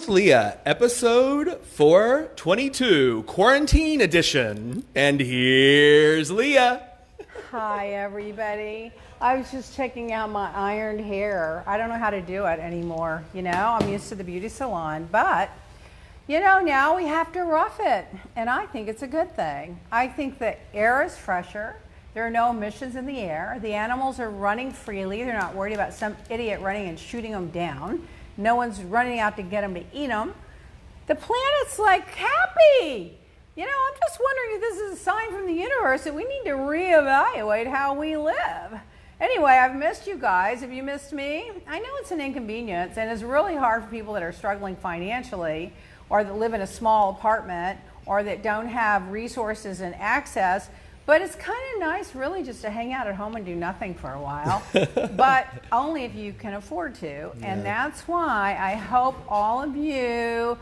with Lea, episode 422, quarantine edition. And here's Lea. Hi, everybody. I was just checking out my ironed hair. I don't know how to do it anymore. You know, I'm used to the beauty salon, but you know, now we have to rough it. And I think it's a good thing. I think the air is fresher. There are no emissions in the air. The animals are running freely. They're not worried about some idiot running and shooting them down. No one's running out to get them to eat them. The planet's like happy. You know, I'm just wondering if this is a sign from the universe that we need to reevaluate how we live. Anyway, I've missed you guys. Have you missed me? I know it's an inconvenience and it's really hard for people that are struggling financially or that live in a small apartment or that don't have resources and access. But it's kind of nice really just to hang out at home and do nothing for a while, but only if you can afford to. Yeah. And that's why I hope all of you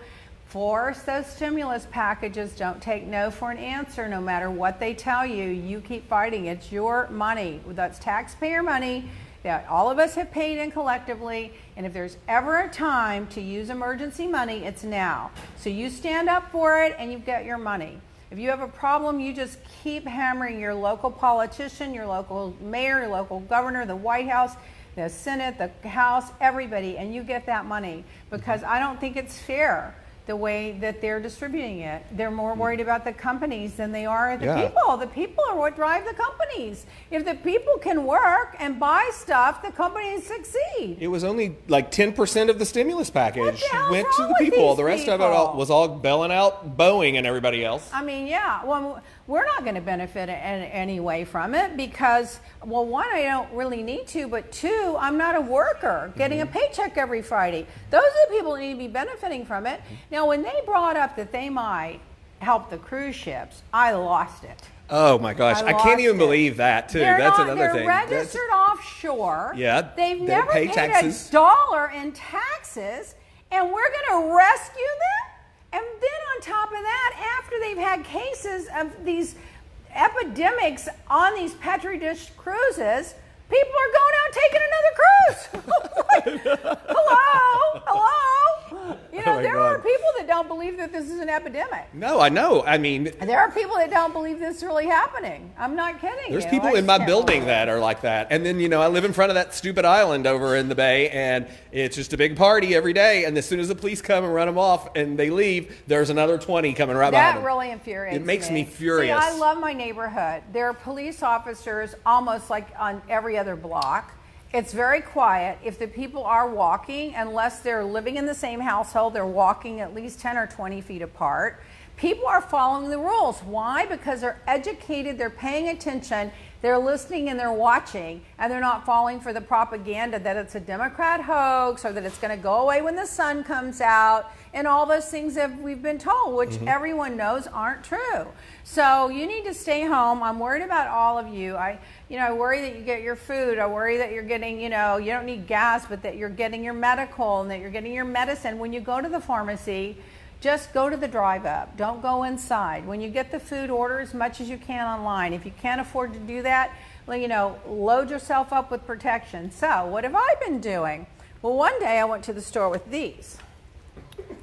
force those stimulus packages. Don't take no for an answer no matter what they tell you. You keep fighting. It's your money. That's taxpayer money that all of us have paid in collectively. And if there's ever a time to use emergency money, it's now. So you stand up for it and you get your money. If you have a problem, you just keep hammering your local politician, your local mayor, your local governor, the White House, the Senate, the House, everybody, and you get that money. Because I don't think it's fair the way that they're distributing it. They're more worried about the companies than they are the people. The people are what drive the companies. If the people can work and buy stuff, the companies succeed. It was only like 10% of the stimulus package went to the people. The rest of it was all bailing out Boeing and everybody else. I mean, yeah. Well, we're not going to benefit in any way from it because, well, one, I don't really need to, but two, I'm not a worker getting a paycheck every Friday. Those are the people that need to be benefiting from it. Now, when they brought up that they might help the cruise ships, I lost it. Oh my gosh, I can't even believe that too. That's another thing. They're registered offshore. Yeah. They've never pay paid taxes. $1 in taxes, and we're going to rescue them? And then on top of that, after they've had cases of these epidemics on these Petri dish cruises, people are going out and taking another cruise. Like, hello? You know, there are people that don't believe that this is an epidemic. No, I know. I mean, there are people that don't believe this is really happening. I'm not kidding. There's people in my building that are like that. And then, you know, I live in front of that stupid island over in the bay, and it's just a big party every day. And as soon as the police come and run them off and they leave, there's another 20 coming right behind them. That really infuriates me. It makes me furious. See, I love my neighborhood. There are police officers almost like on every other block. It's very quiet. If the people are walking, unless they're living in the same household, they're walking at least 10 or 20 feet apart. People are following the rules. Why? Because they're educated, they're paying attention, they're listening and they're watching, and they're not falling for the propaganda that it's a Democrat hoax or that it's going to go away when the sun comes out and all those things that we've been told, which everyone knows aren't true. So you need to stay home. I'm worried about all of you. I worry that you get your food. I worry that you're getting, you don't need gas, but that you're getting your medical and that you're getting your medicine. When you go to the pharmacy, just go to the drive-up. Don't go inside. When you get the food, order as much as you can online. If you can't afford to do that, load yourself up with protection. So what have I been doing? Well, one day I went to the store with these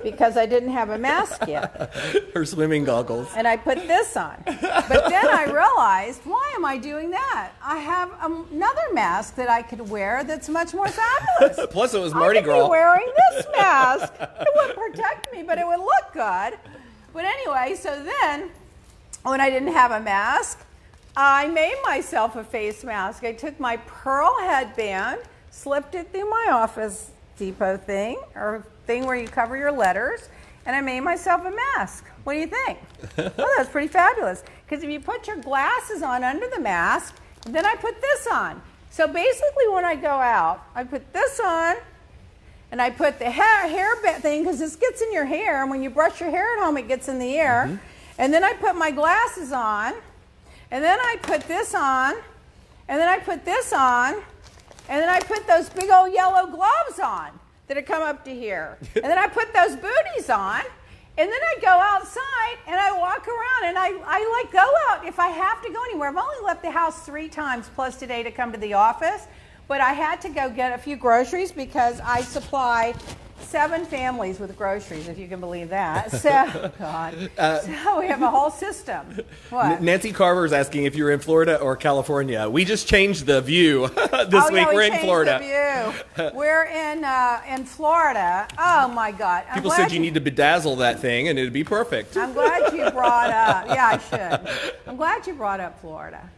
because I didn't have a mask yet. Her swimming goggles. And I put this on. But then I realized, why am I doing that? I have another mask that I could wear that's much more fabulous. Plus it was Mardi Gras. I could be wearing this mask. It wouldn't protect me, but it would look good. But anyway, so then, when I didn't have a mask, I made myself a face mask. I took my pearl headband, slipped it through my Office Depot thing, or thing where you cover your letters, and I made myself a mask. What do you think? Oh, that's pretty fabulous. Because if you put your glasses on under the mask, then I put this on. So basically when I go out, I put this on, and I put the hair thing, because this gets in your hair, and when you brush your hair at home, it gets in the air. And then I put my glasses on, and then I put this on, and then I put this on, and then I put those big old yellow gloves on that come up to here. And then I put those booties on, and then I go outside and I walk around, and I like go out if I have to go anywhere. I've only left the house 3 times plus today to come to the office, but I had to go get a few groceries because I supply 7 families with groceries, if you can believe that. So, God. So we have a whole system. What? Nancy Carver is asking if you're in Florida or California. We just changed the view this week. We're in Florida. The view. We're in Florida. Oh my God! People said you need to bedazzle that thing, and it'd be perfect. I'm glad you brought up. Yeah, I should. I'm glad you brought up Florida.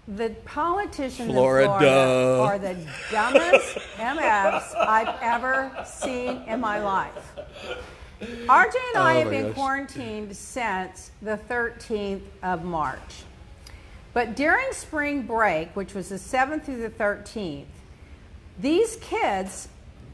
The politicians in Florida are the dumbest MFs I've ever seen in my life. RJ and I have been quarantined since the 13th of March. But during spring break, which was the 7th through the 13th, these kids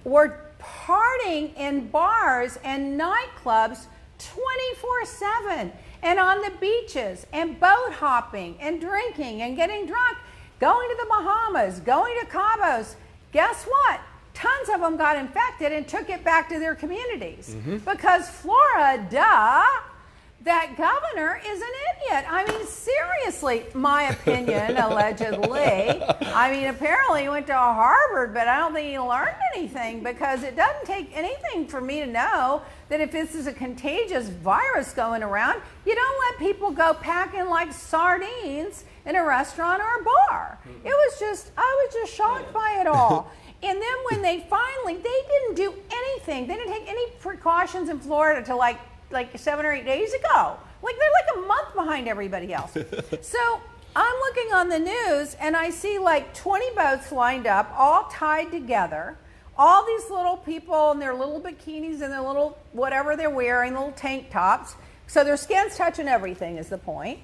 were partying in bars and nightclubs 24/7. And on the beaches, and boat hopping, and drinking, and getting drunk, going to the Bahamas, going to Cabos. Guess what? Tons of them got infected and took it back to their communities. Because Florida, that governor is an idiot. I mean, seriously, my opinion, allegedly. I mean, apparently he went to Harvard, but I don't think he learned anything, because it doesn't take anything for me to know that if this is a contagious virus going around, you don't let people go packing like sardines in a restaurant or a bar. I was just shocked by it all. And then when they didn't do anything. They didn't take any precautions in Florida till like 7 or 8 days ago. Like, they're like a month behind everybody else. So I'm looking on the news and I see like 20 boats lined up, all tied together. All these little people in their little bikinis and their little whatever they're wearing, little tank tops. So their skin's touching everything is the point.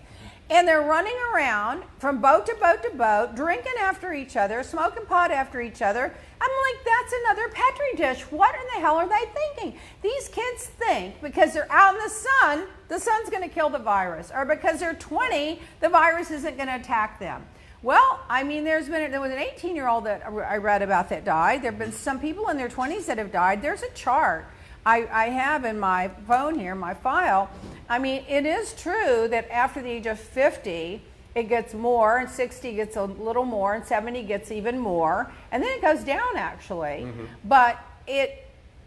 And they're running around from boat to boat to boat, drinking after each other, smoking pot after each other. I'm like, that's another Petri dish. What in the hell are they thinking? These kids think because they're out in the sun's going to kill the virus. Or because they're 20, the virus isn't going to attack them. Well, I mean, there was an 18-year-old that I read about that died. There have been some people in their 20s that have died. There's a chart I have in my phone here, my file. I mean, it is true that after the age of 50, it gets more, and 60 gets a little more, and 70 gets even more, and then it goes down, actually. But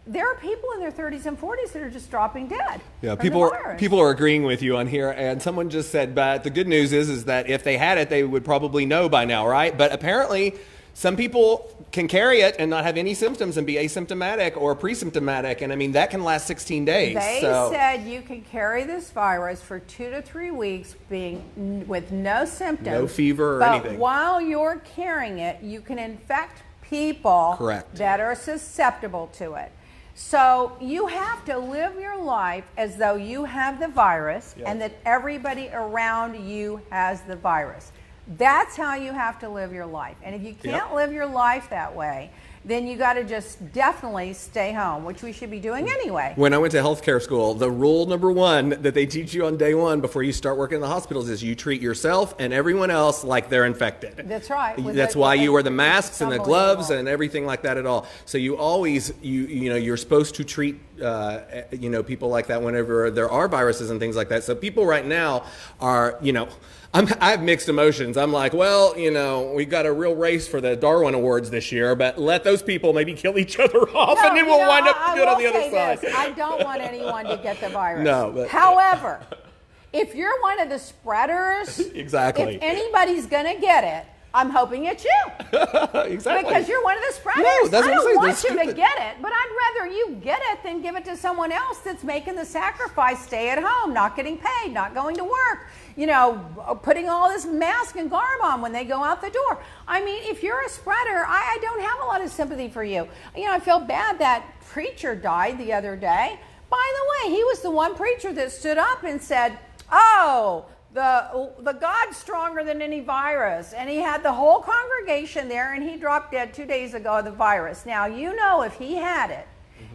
there are people in their 30s and 40s that are just dropping dead. Yeah, people are agreeing with you on here, and someone just said, but the good news is that if they had it, they would probably know by now, right? But apparently, some people can carry it and not have any symptoms and be asymptomatic or pre-symptomatic, and I mean, that can last 16 days. They said you can carry this virus for 2 to 3 weeks with no symptoms. No fever or anything. But while you're carrying it, you can infect people that are susceptible to it. So you have to live your life as though you have the virus and that everybody around you has the virus. That's how you have to live your life. And if you can't live your life that way, then you got to just definitely stay home, which we should be doing anyway. When I went to healthcare school, the rule number 1 that they teach you on day 1 before you start working in the hospitals is you treat yourself and everyone else like they're infected. That's right. That's why you wear the masks and the gloves and everything like that at all. So you always, you're supposed to treat, people like that whenever there are viruses and things like that. So people right now are, I have mixed emotions. I'm like, well, we've got a real race for the Darwin Awards this year, but let those people maybe kill each other off, and then we'll wind up good on the other side. I don't want anyone to get the virus. No, but however, if you're one of the spreaders, exactly. If anybody's going to get it, I'm hoping it's you. Exactly. Because you're one of the spreaders. No, that's I what I'm don't want saying. you to get it, but I'd rather you get it than give it to someone else that's making the sacrifice, stay at home, not getting paid, not going to work, putting all this mask and garb on when they go out the door. I mean, if you're a spreader, I don't have a lot of sympathy for you. I feel bad that preacher died the other day. By the way, he was the one preacher that stood up and said, oh, the God's stronger than any virus. And he had the whole congregation there, and he dropped dead 2 days ago of the virus. Now, if he had it,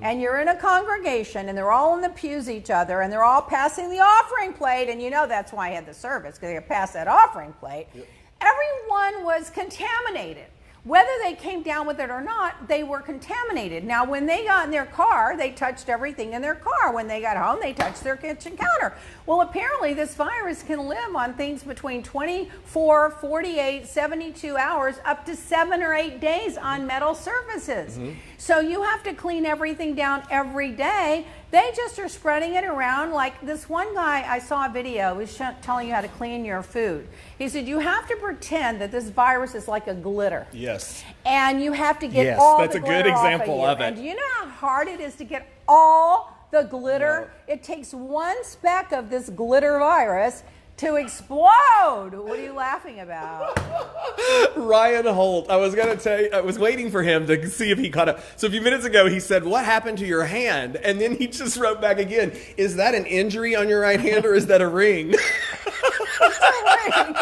and you're in a congregation, and they're all in the pews each other, and they're all passing the offering plate, and that's why I had the service, because they passed that offering plate. Yep. Everyone was contaminated. Whether they came down with it or not, they were contaminated. Now, when they got in their car, they touched everything in their car. When they got home, they touched their kitchen counter. Well, apparently this virus can live on things between 24, 48, 72 hours, up to 7 or 8 days on metal surfaces. So you have to clean everything down every day. They just are spreading it around. Like this one guy, I saw a video, he was telling you how to clean your food. He said, you have to pretend that this virus is like a glitter. Yes. And you have to get all the glitter that's a good example off of it. And do you know how hard it is to get all the glitter? No. It takes one speck of this glitter virus to explode. What are you laughing about? Ryan Holt. I was going to tell you, I was waiting for him to see if he caught up. So a few minutes ago, he said, what happened to your hand? And then he just wrote back again, is that an injury on your right hand or is that a ring? It's a ring.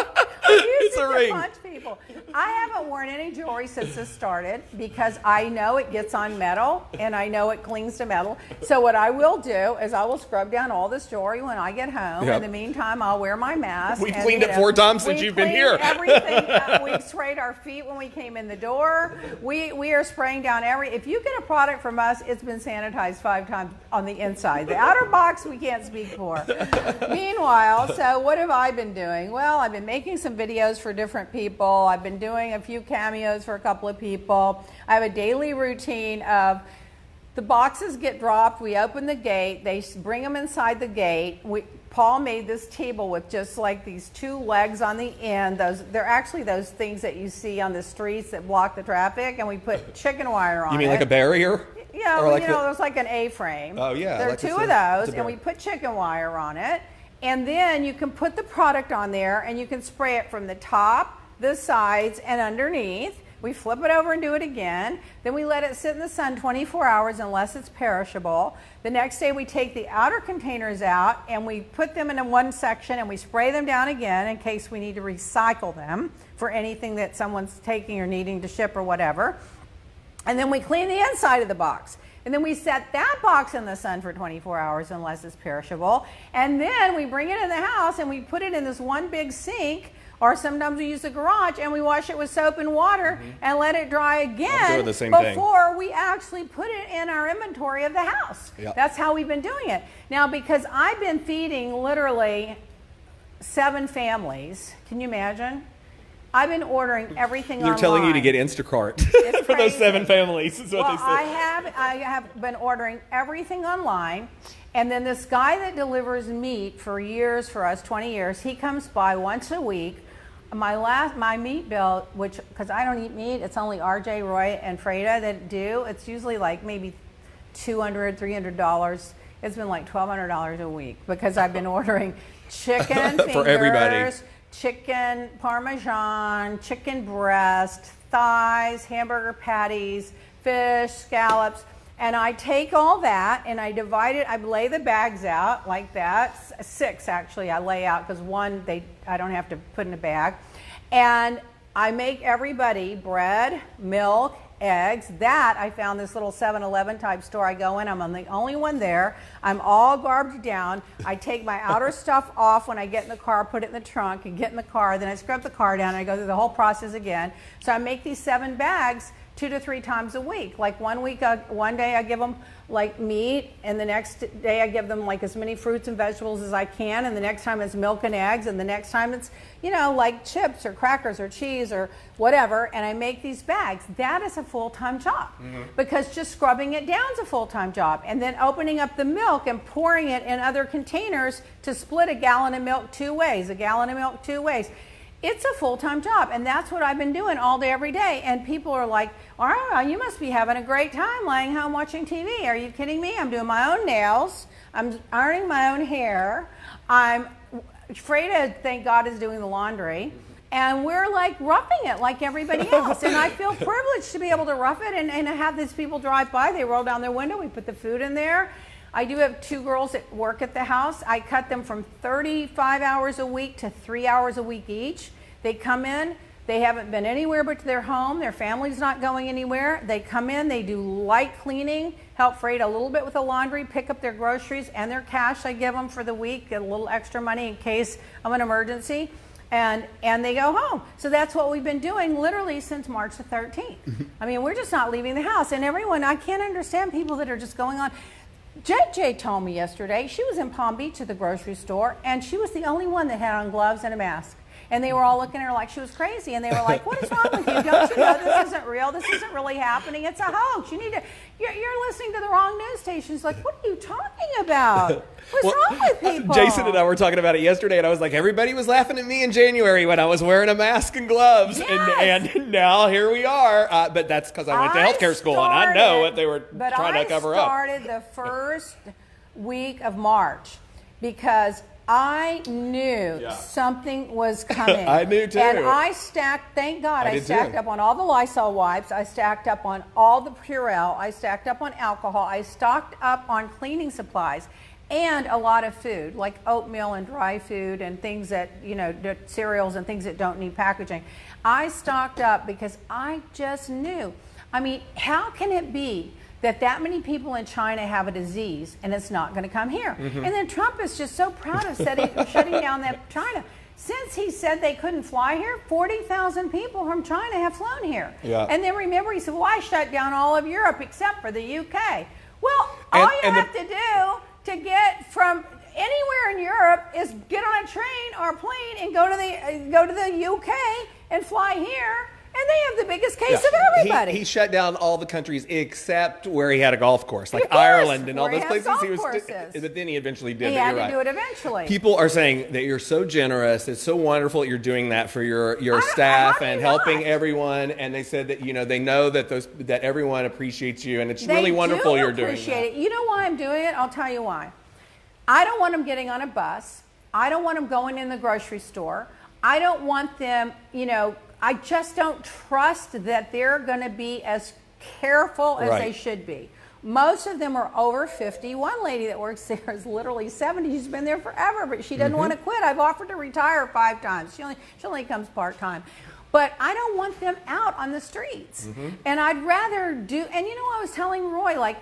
It's a ring. Punch people. I haven't worn any jewelry since this started because I know it gets on metal and I know it clings to metal. So what I will do is I will scrub down all this jewelry when I get home. Yep. In the meantime, I'll wear my mask. We've cleaned it 4 times since you've been here. Everything. We've sprayed our feet when we came in the door. We are spraying down if you get a product from us, it's been sanitized 5 times on the inside. The outer box we can't speak for. Meanwhile, so what have I been doing? Well, I've been making some videos for different people. I've been doing a few cameos for a couple of people. I have a daily routine of the boxes get dropped, we open the gate, they bring them inside the gate. Paul made this table with just like these 2 legs on the end. They're actually those things that you see on the streets that block the traffic, and we put chicken wire on it. You mean like a barrier? Yeah, well, like there's like an A-frame. Oh, yeah. There are 2 of those, and we put chicken wire on it. And then you can put the product on there, and you can spray it from the top, the sides, and underneath. We flip it over and do it again. Then we let it sit in the sun 24 hours unless it's perishable. The next day we take the outer containers out and we put them in one section and we spray them down again in case we need to recycle them for anything that someone's taking or needing to ship or whatever. And then we clean the inside of the box. And then we set that box in the sun for 24 hours unless it's perishable. And then we bring it in the house and we put it in this one big sink, or sometimes we use the garage and we wash it with soap and water and let it dry again before we actually put it in our inventory of the house. Yep. That's how we've been doing it. Now, because I've been feeding literally 7 families, can you imagine? I've been ordering everything online. They're telling you to get Instacart for those 7 families. Is what they said. I have been ordering everything online. And then this guy that delivers meat for years, for us, 20 years, he comes by once a week. My meat bill, which, because I don't eat meat, it's only RJ, Roy, and Freda that do. It's usually like maybe $200, $300. It's been like $1,200 a week because I've been ordering chicken fingers, for everybody. Chicken Parmesan, chicken breast, thighs, hamburger patties, fish, scallops. And I take all that and I divide it. I lay the bags out like that. 6 actually I lay out because 1 I don't have to put in a bag. And I make everybody bread, milk, eggs. That I found this little 7-Eleven type store I go in. I'm the only one there. I'm all garbed down. I take my outer stuff off when I get in the car, put it in the trunk and get in the car. Then I scrub the car down and I go through the whole process again. So I make these 7 bags 2 to 3 times a week. Like one day I give them like meat, and the next day I give them like as many fruits and vegetables as I can, and the next time it's milk and eggs, and the next time it's, like chips or crackers or cheese or whatever, and I make these bags. That is a full-time job because just scrubbing it down is a full-time job, and then opening up the milk and pouring it in other containers to split a gallon of milk 2 ways, a gallon of milk 2 ways. It's a full-time job, and that's what I've been doing all day, every day. And people are like, "Oh, you must be having a great time laying home watching TV. Are you kidding me? I'm doing my own nails. I'm ironing my own hair. Freda, thank God, is doing the laundry. And we're like roughing it like everybody else. And I feel privileged to be able to rough it and have these people drive by. They roll down their window. We put the food in there. I do have 2 girls that work at the house. I cut them from 35 hours a week to 3 hours a week each. They come in. They haven't been anywhere but to their home. Their family's not going anywhere. They come in. They do light cleaning, help Freda a little bit with the laundry, pick up their groceries and their cash I give them for the week, get a little extra money in case of an emergency. And they go home. So that's what we've been doing literally since March the 13th. I mean, we're just not leaving the house. And everyone, I can't understand people that are just going on. JJ told me yesterday she was in Palm Beach at the grocery store and she was the only one that had on gloves and a mask. And they were all looking at her like she was crazy. And they were like, what is wrong with you? Don't you know this isn't real? This isn't really happening. It's a hoax. You're listening to the wrong news stations. Like, what are you talking about? What's wrong with people? Jason and I were talking about it yesterday, and I was like, everybody was laughing at me in January when I was wearing a mask and gloves, and now here we are. But that's because I went to healthcare school, and I know what they were trying to cover up. But I started the first week of March because I knew something was coming. I knew too. And I stacked, thank God, I stacked up on all the Lysol wipes. I stacked up on all the Purell. I stacked up on alcohol. I stocked up on cleaning supplies and a lot of food, like oatmeal and dry food and things that, cereals and things that don't need packaging. I stocked up because I just knew. I mean, how can it be that many people in China have a disease and it's not going to come here? And then Trump is just so proud of shutting down that China. Since he said they couldn't fly here, 40,000 people from China have flown here. Yeah. And then remember, he said, well, I shut down all of Europe except for the UK. Well, all you have to do to get from anywhere in Europe is get on a train or a plane and go to the UK and fly here. And they have the biggest case of everybody. He shut down all the countries except where he had a golf course, like Ireland and all those places. But then he eventually did. He had to do it eventually. People are saying that you're so generous. It's so wonderful that you're doing that for your staff and helping everyone. And they said that they know that everyone appreciates you, and it's really wonderful you're doing that. Appreciate it. You know why I'm doing it? I'll tell you why. I don't want them getting on a bus. I don't want them going in the grocery store. I don't want them, I just don't trust that they're going to be as careful as they should be. Most of them are over 50. One lady that works there is literally 70. She's been there forever, but she doesn't want to quit. I've offered to retire 5 times. She only comes part-time. But I don't want them out on the streets. And I'd rather do, and I was telling Roy, I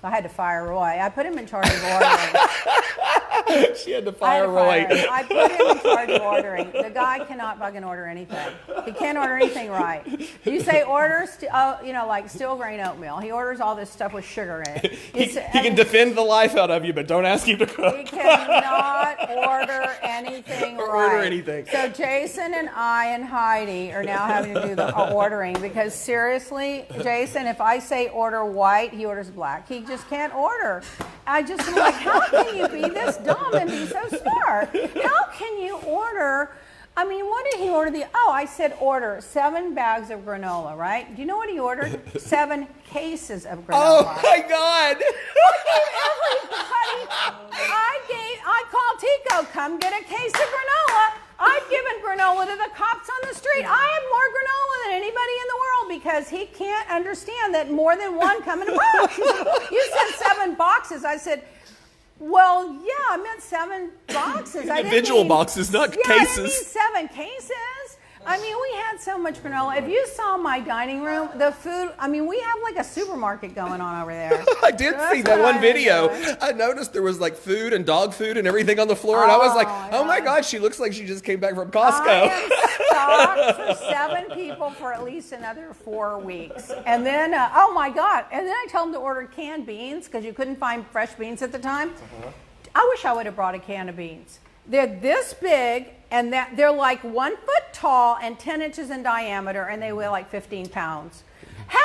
had to fire Roy. I put him in charge of ordering. She had to fire Roy. I put him in charge of ordering. The guy cannot fucking order anything. He can't order anything right. You say order, like steel grain oatmeal. He orders all this stuff with sugar in it. He can defend the life out of you, but don't ask him to cook. He cannot order anything or right. order anything. So Jason and I and Heidi are now having to do the ordering because seriously, Jason, if I say order white, he orders black. He just can't order. I just am like, how can you be this dumb and be so smart? How can you order? I mean, what did he order? I said order 7 bags of granola, right? Do you know what he ordered? 7 cases of granola. Oh my God! I called Tico, come get a case of granola. I've given granola to the cops on the street. I have more granola than anybody in the world because he can't understand that more than one come in a box. He said, you said 7 boxes. I said, well, yeah, I meant 7 boxes. Individual boxes, not cases. I didn't mean 7 cases. I mean, we had so much granola. If you saw my dining room, the food, I mean, we have like a supermarket going on over there. I did see that one video. I noticed there was like food and dog food and everything on the floor. And I was like, oh my God, she looks like she just came back from Costco. I am stocked for 7 people for at least another 4 weeks. And then, oh my God. And then I told them to order canned beans because you couldn't find fresh beans at the time. I wish I would have brought a can of beans. They're this big, and they're like 1 foot tall and 10 inches in diameter, and they weigh like 15 pounds. How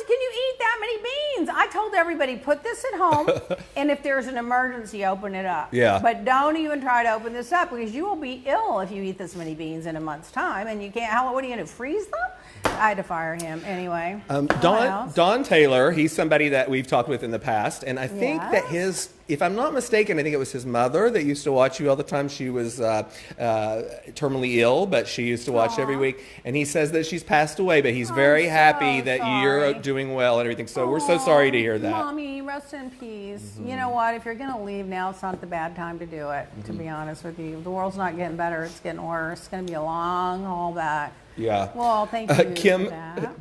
can you eat that many beans? I told everybody, put this at home, and if there's an emergency, open it up. Yeah. But don't even try to open this up because you will be ill if you eat this many beans in a month's time, and you can't. What are you going to freeze them? I had to fire him anyway. Don Taylor, he's somebody that we've talked with in the past, and I think that if I'm not mistaken, I think it was his mother that used to watch you all the time. She was terminally ill, but she used to watch every week. And he says that she's passed away, but he's very happy that you're doing well and everything. So we're so sorry to hear that. Mommy, rest in peace. You know what? If you're going to leave now, it's not the bad time to do it, to be honest with you. The world's not getting better. It's getting worse. It's going to be a long haul back. Yeah. Well, thank you.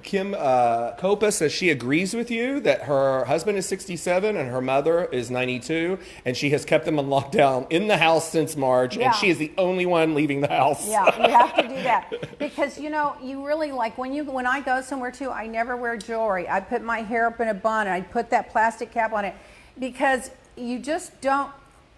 Kim Copa says she agrees with you that her husband is 67 and her mother is 92, and she has kept them on lockdown in the house since March, and she is the only one leaving the house. Yeah, you have to do that because you really like when I go somewhere too. I never wear jewelry. I put my hair up in a bun and I put that plastic cap on it because you just don't.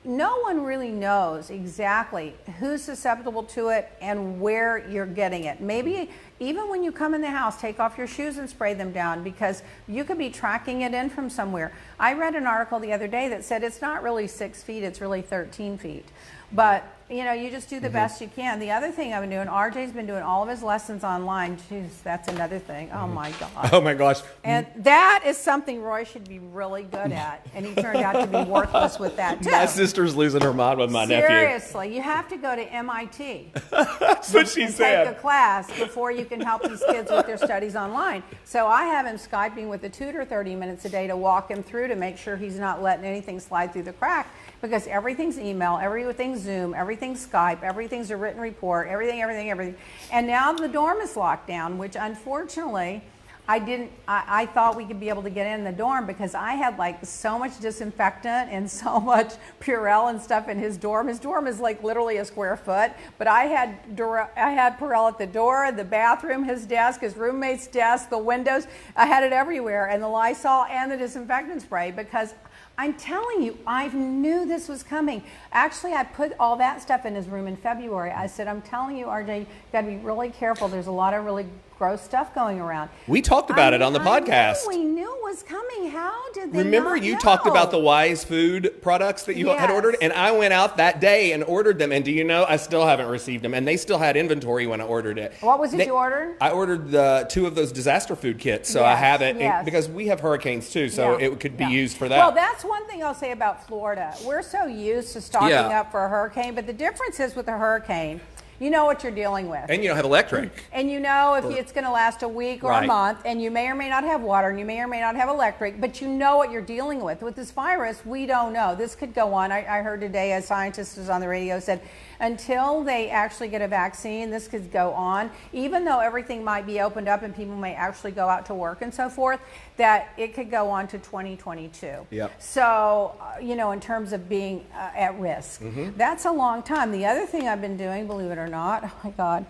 no one really knows exactly who's susceptible to it and where you're getting it. Maybe even when you come in the house, take off your shoes and spray them down, because you could be tracking it in from somewhere. I read an article the other day that said it's not really 6 feet, it's really 13 feet. But, you know, you just do the best you can. The other thing I've been doing, RJ's been doing all of his lessons online. Jeez, that's another thing. Oh, my God. Oh, my gosh. And that is something Roy should be really good at. And he turned out to be worthless with that, too. My sister's losing her mind with my nephew. Seriously, you have to go to MIT. That's what she said. Take a class before you can help these kids with their studies online. So I have him Skyping with a tutor 30 minutes a day to walk him through to make sure he's not letting anything slide through the crack, because everything's email, everything's Zoom, everything's Skype, everything's a written report, everything. And now the dorm is locked down, which unfortunately I thought we could be able to get in the dorm, because I had like so much disinfectant and so much Purell and stuff in his dorm. His dorm is like literally a square foot, but I had Purell at the door, the bathroom, his desk, his roommate's desk, the windows. I had it everywhere, and the Lysol and the disinfectant spray, because I'm telling you, I knew this was coming. Actually, I put all that stuff in his room in February. I said, I'm telling you, RJ, you got to be really careful. There's a lot of really gross stuff going around. We talked about it on the podcast. We knew it was coming. How did they Remember not you know? talked about the Wise food products that you had ordered? And I went out that day and ordered them. And do you know, I still haven't received them. And they still had inventory when I ordered it. What was it you ordered? I ordered 2 of those disaster food kits. So I have it because we have hurricanes too. So it could be used for that. Well, that's one thing I'll say about Florida. We're so used to stocking up for a hurricane. But the difference is with a hurricane, you know what you're dealing with. And you don't have electric. And you know if it's going to last a week or a month, and you may or may not have water, and you may or may not have electric, but you know what you're dealing with. With this virus, we don't know. This could go on. I heard today a scientist was on the radio said, until they actually get a vaccine, this could go on. Even though everything might be opened up and people may actually go out to work and so forth, that it could go on to 2022. Yep. So, you know, in terms of being at risk, that's a long time. The other thing I've been doing, believe it or not, oh my God,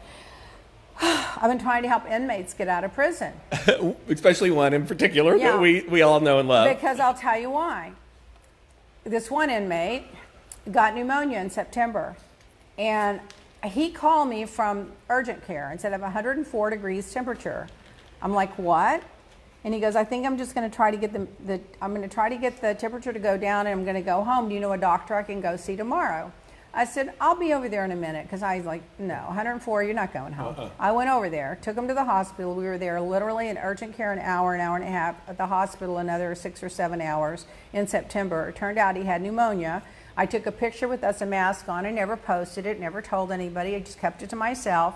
I've been trying to help inmates get out of prison. Especially one in particular that we all know and love. Because I'll tell you why. This one inmate got pneumonia in September. And he called me from urgent care and said, I have 104 degrees temperature. I'm like, what? And he goes, I think I'm just going to try to get the temperature to go down, and I'm going to go home. Do you know a doctor I can go see tomorrow? I said, I'll be over there in a minute, because I was like, no, 104, you're not going home. I went over there, took him to the hospital. We were there literally in urgent care an hour and a half, at the hospital another 6 or 7 hours in September. It turned out he had pneumonia. I took a picture with us, a mask on. I never posted it, never told anybody. I just kept it to myself.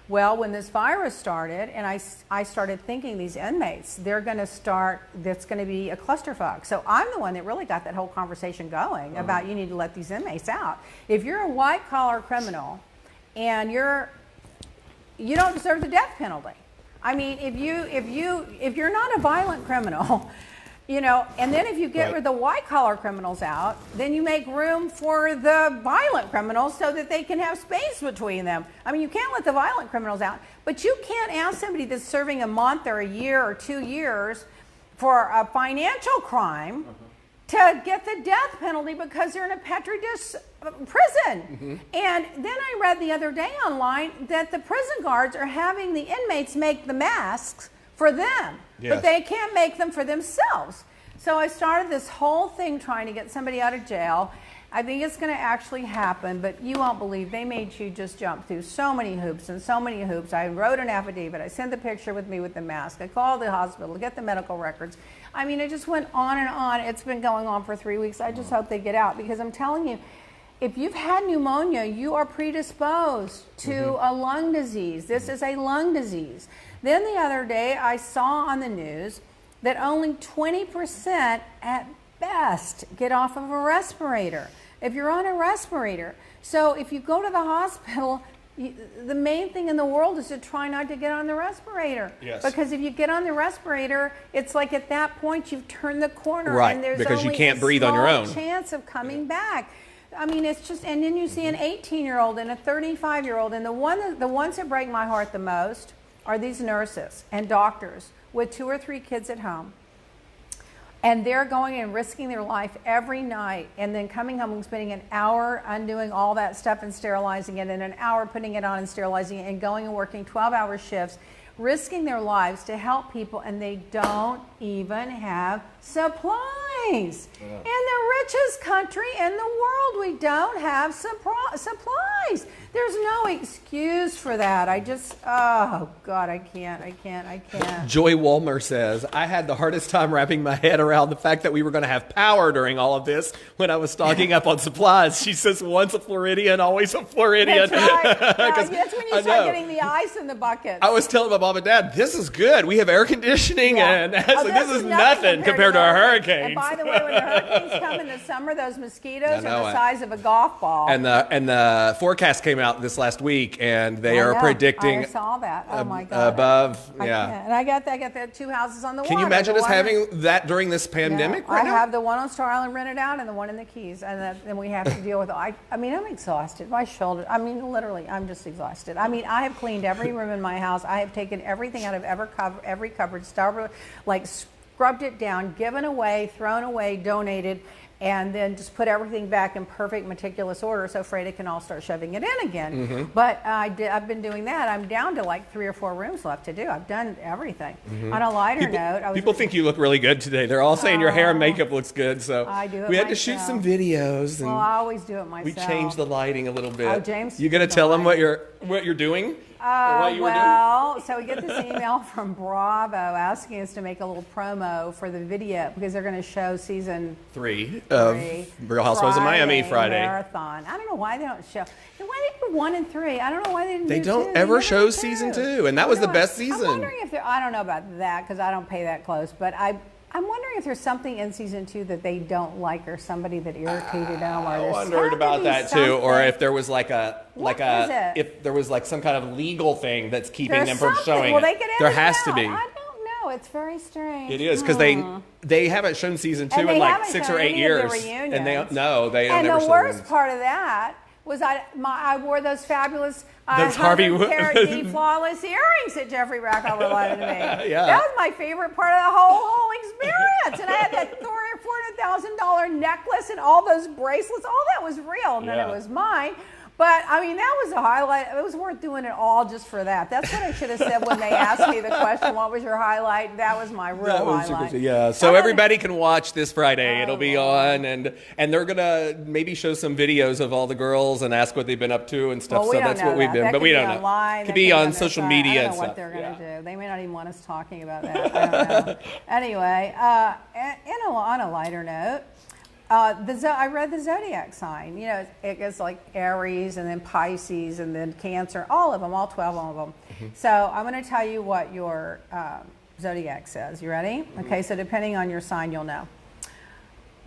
Well, when this virus started, and I started thinking these inmates, they're going to start, that's going to be a clusterfuck. So I'm the one that really got that whole conversation going about you need to let these inmates out. If you're a white-collar criminal and you don't deserve the death penalty. I mean, if you're not a violent criminal, you know, and then if you get rid of the white-collar criminals out, then you make room for the violent criminals so that they can have space between them. I mean, you can't let the violent criminals out, but you can't ask somebody that's serving a month or a year or 2 years for a financial crime to get the death penalty because they're in a petri dish prison. And then I read the other day online that the prison guards are having the inmates make the masks for them. But they can't make them for themselves. So I started this whole thing trying to get somebody out of jail. I think it's going to actually happen, but you won't believe they made you just jump through so many hoops and so many hoops. I wrote an affidavit. I sent the picture with me with the mask. I called the hospital to get the medical records. I mean, it just went on and on. It's been going on for 3 weeks. I just hope they get out, because I'm telling you, if you've had pneumonia, you are predisposed to a lung disease. This is a lung disease. Then the other day, I saw on the news that only 20% at best get off of a respirator. If you're on a respirator. So if you go to the hospital, the main thing in the world is to try not to get on the respirator. Because if you get on the respirator, it's like at that point you've turned the corner. And there's because only you can't breathe on your own. Chance of coming back. I mean, it's just, and then you see an 18-year-old and a 35-year-old, and the ones that break my heart the most are these nurses and doctors with 2 or 3 kids at home. And they're going and risking their life every night and then coming home and spending an hour undoing all that stuff and sterilizing it and an hour putting it on and sterilizing it and going and working 12-hour shifts, risking their lives to help people, and they don't even have supplies. Yeah. In the richest country in the world, we don't have supplies. There's no excuse for that. Oh God, I can't. Joy Walmer says, I had the hardest time wrapping my head around the fact that we were going to have power during all of this when I was stocking up on supplies. She says, once a Floridian, always a Floridian. That's right. That's when you start getting the ice in the buckets. I was telling my mom and dad, this is good. We have air conditioning, and this is nothing compared to our hurricanes. And by the way, when the hurricanes come in the summer, those mosquitoes are the size of a golf ball. And the forecast came out this last week, and they are predicting. I saw that. Oh my God. Above, And I got that 2 houses on the water. Can you imagine us having that during this pandemic right now? I have the one on Star Island rented out and the one in the Keys, and then we have to deal with it. I mean, I'm exhausted. My shoulder. I mean, literally, I'm just exhausted. I mean, I have cleaned every room in my house. I have taken everything out of every cupboard, scrubbed it down, given away, thrown away, donated, and then just put everything back in perfect, meticulous order so Freda can all start shoving it in again. Mm-hmm. But I've been doing that. I'm down to like 3 or 4 rooms left to do. I've done everything. Mm-hmm. On a lighter note, people think you look really good today. They're all saying your hair and makeup looks good. So I do it we had myself. to shoot some videos. And I always do it myself. We changed the lighting a little bit. Oh, James, you gonna tell them what you're doing? So we get this email from Bravo asking us to make a little promo for the video because they're going to show season 3 of Real Housewives of Miami Friday marathon. I don't know why they don't show. Why they do 1 and 3? I don't know why they didn't. They don't ever show season 2, and that was the best season. I'm wondering if I don't know about that because I don't pay that close, but I'm wondering if there's something in season 2 that they don't like or somebody that irritated them. Or I wondered about that too, or if there was if there was like some kind of legal thing that's keeping them from showing it. There has to be. I don't know. It's very strange. It is because they haven't shown season 2 in like 6 or 8 years, and they never And the worst part of that was I wore those fabulous carat flawless earrings that Jeffrey Rackover loaned to me. Yeah. That was my favorite part of the whole experience. And I had that $400,000 necklace and all those bracelets. All that was real. None of it was mine. But, I mean, that was a highlight. It was worth doing it all just for that. That's what I should have said when they asked me the question, what was your highlight? That was my real highlight. Yeah, so everybody can watch this Friday. It'll be on, and they're going to maybe show some videos of all the girls and ask what they've been up to and stuff. Well, so that's what we've been. But we don't know. Online, it could be on social media and stuff. I don't know what they're going to do. They may not even want us talking about that. I don't know. Anyway, on a lighter note, I read the zodiac sign. You know, it goes like Aries and then Pisces and then Cancer, all of them, all 12 of them. Mm-hmm. So I'm going to tell you what your zodiac says. You ready? Mm-hmm. Okay, so depending on your sign, you'll know.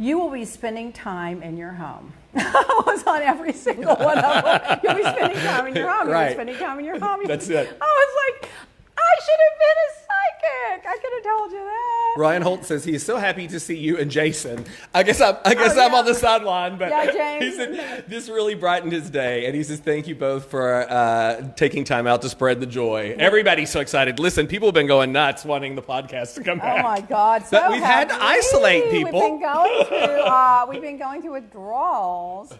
You will be spending time in your home. I was on every single one of them. You'll be spending time in your home. You'll be spending time in your home. That's it. I was like, I should have been a psychic. I could have told you that. Ryan Holt says he is so happy to see you and Jason. I guess I'm on the sideline, but James. He said this really brightened his day, and he says thank you both for taking time out to spread the joy. Everybody's so excited. Listen, people have been going nuts wanting the podcast to come back. Oh my God! But we've had to isolate people. We've been going through withdrawals.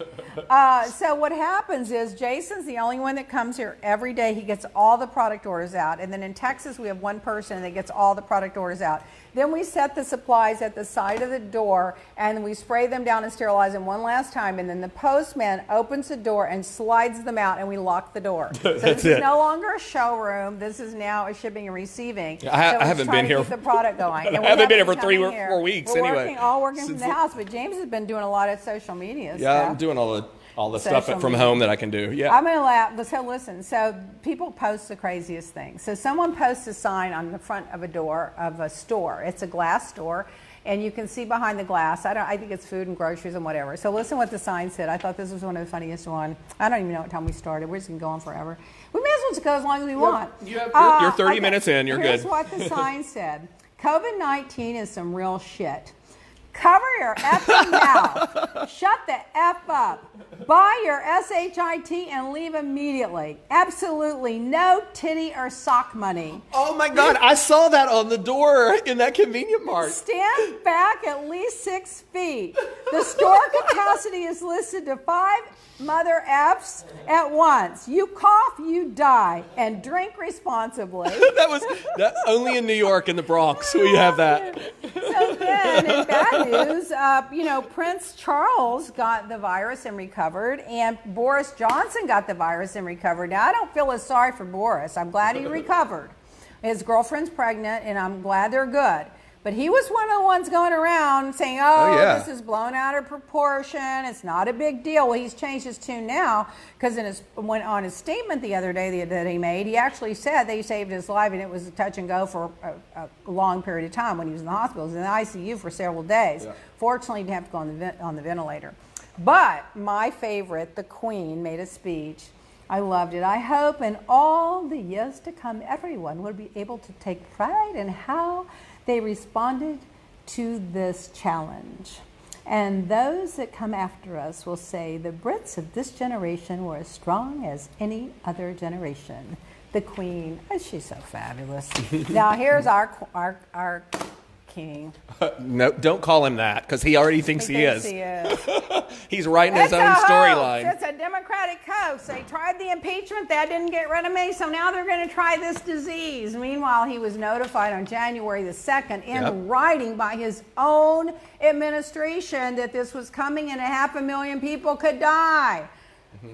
So what happens is Jason's the only one that comes here every day. He gets all the product orders out, and then in Texas we have one person that gets all the product orders out. Then we set the supplies at the side of the door and we spray them down and sterilize them one last time. And then the postman opens the door and slides them out and we lock the door. So this is no longer a showroom. This is now a shipping and receiving. I haven't been here. To keep the product going. I haven't been here for 3 or 4 weeks anyway. We're working from the house, but James has been doing a lot of social media stuff. Yeah, I'm doing all the stuff from home that I can do. Yeah. I'm going to laugh. So listen, so people post the craziest things. So someone posts a sign on the front of a door of a store. It's a glass store, and you can see behind the glass. I think it's food and groceries and whatever. So listen what the sign said. I thought this was one of the funniest one. I don't even know what time we started. We're just going to go on forever. We may as well just go as long as we want. You're 30 minutes in. You're Here's good. Here's what the sign said. COVID-19 is some real shit. Cover your effing mouth. Shut the F up. Buy your SHIT and leave immediately. Absolutely no titty or sock money. Oh my God, I saw that on the door in that convenient mart. Stand back at least 6 feet. The store capacity is listed to 5 mother F's at once. You cough, you die, and drink responsibly. that only in New York in the Bronx we have that. So then, in bad news, Prince Charles got the virus and recovered, and Boris Johnson got the virus and recovered. Now, I don't feel as sorry for Boris. I'm glad he recovered. His girlfriend's pregnant, and I'm glad they're good. But he was one of the ones going around saying, this is blown out of proportion. It's not a big deal. Well, he's changed his tune now because on his statement the other day that he made, he actually said they saved his life, and it was a touch and go for a long period of time when he was in the hospital. He was in the ICU for several days. Yeah. Fortunately, he didn't have to go on the ventilator. But my favorite, the Queen, made a speech. I loved it. I hope in all the years to come, everyone will be able to take pride in how they responded to this challenge. And those that come after us will say the Brits of this generation were as strong as any other generation. The Queen, she's so fabulous. Now here's our king. No, don't call him that, because he already thinks he is. He is. He's writing his own storyline. It's a Democratic hoax. They tried the impeachment. That didn't get rid of me, so now they're going to try this disease. Meanwhile, he was notified on January the 2nd in writing by his own administration that this was coming and 500,000 people could die.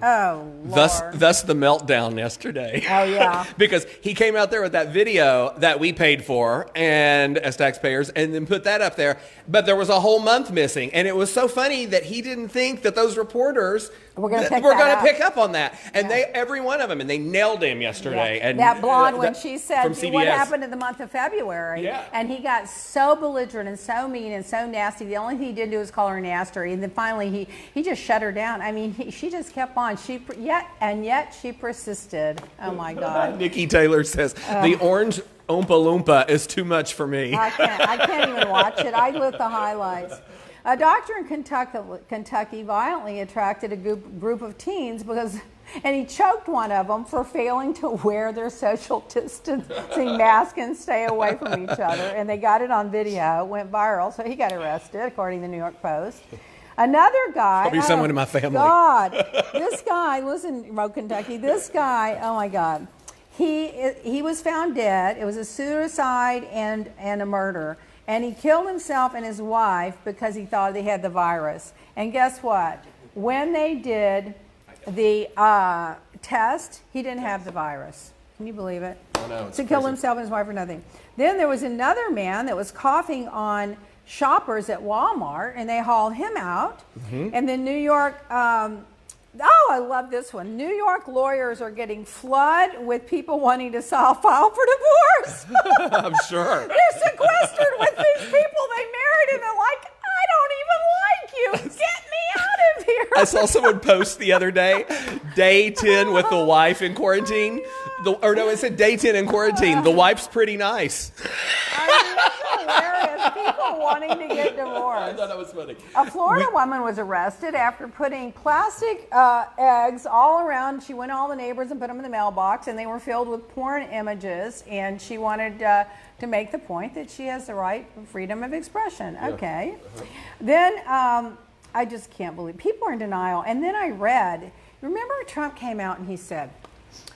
Oh, Lord. Thus the meltdown yesterday. Oh, yeah. Because he came out there with that video that we paid for and as taxpayers and then put that up there. But there was a whole month missing. And it was so funny that he didn't think that those reporters were going to pick up on that. And every one of them, and they nailed him yesterday. Yeah. And that blonde, when she said, from CBS, what happened in the month of February? Yeah. And he got so belligerent and so mean and so nasty. The only thing he did do was call her nasty. And then finally he just shut her down. I mean, she just kept on. Yet she persisted. Oh my God. Nikki Taylor says, the orange Oompa Loompa is too much for me. I can't even watch it. I lit the highlights. A doctor in Kentucky violently attracted a group of teens and he choked one of them for failing to wear their social distancing mask and stay away from each other. And they got it on video. It went viral, so he got arrested, according to the New York Post. Another guy. Probably someone in my family. God, this guy, listen, Kentucky, this guy, oh my God. He was found dead. It was a suicide and a murder. And he killed himself and his wife because he thought they had the virus. And guess what? When they did the test, he didn't have the virus. Can you believe it? Oh, no, so he killed himself and his wife for nothing. Then there was another man that was coughing on shoppers at Walmart, and they hauled him out. Mm-hmm. And then New York, I love this one. New York lawyers are getting flooded with people wanting to file for divorce. I'm sure. They're sequestered with these people they married, and they're like, I don't even like you. Get me out of here. I saw someone post the other day, day 10 with the wife in quarantine. It said day 10 in quarantine. The wife's pretty nice. That's hilarious. People wanting to get divorced. I thought that was funny. A Florida woman was arrested after putting plastic eggs all around. She went to all the neighbors and put them in the mailbox, and they were filled with porn images, and she wanted to make the point that she has the right freedom of expression. Yeah. Okay. Then I just can't believe people are in denial. And then I read, remember Trump came out and he said,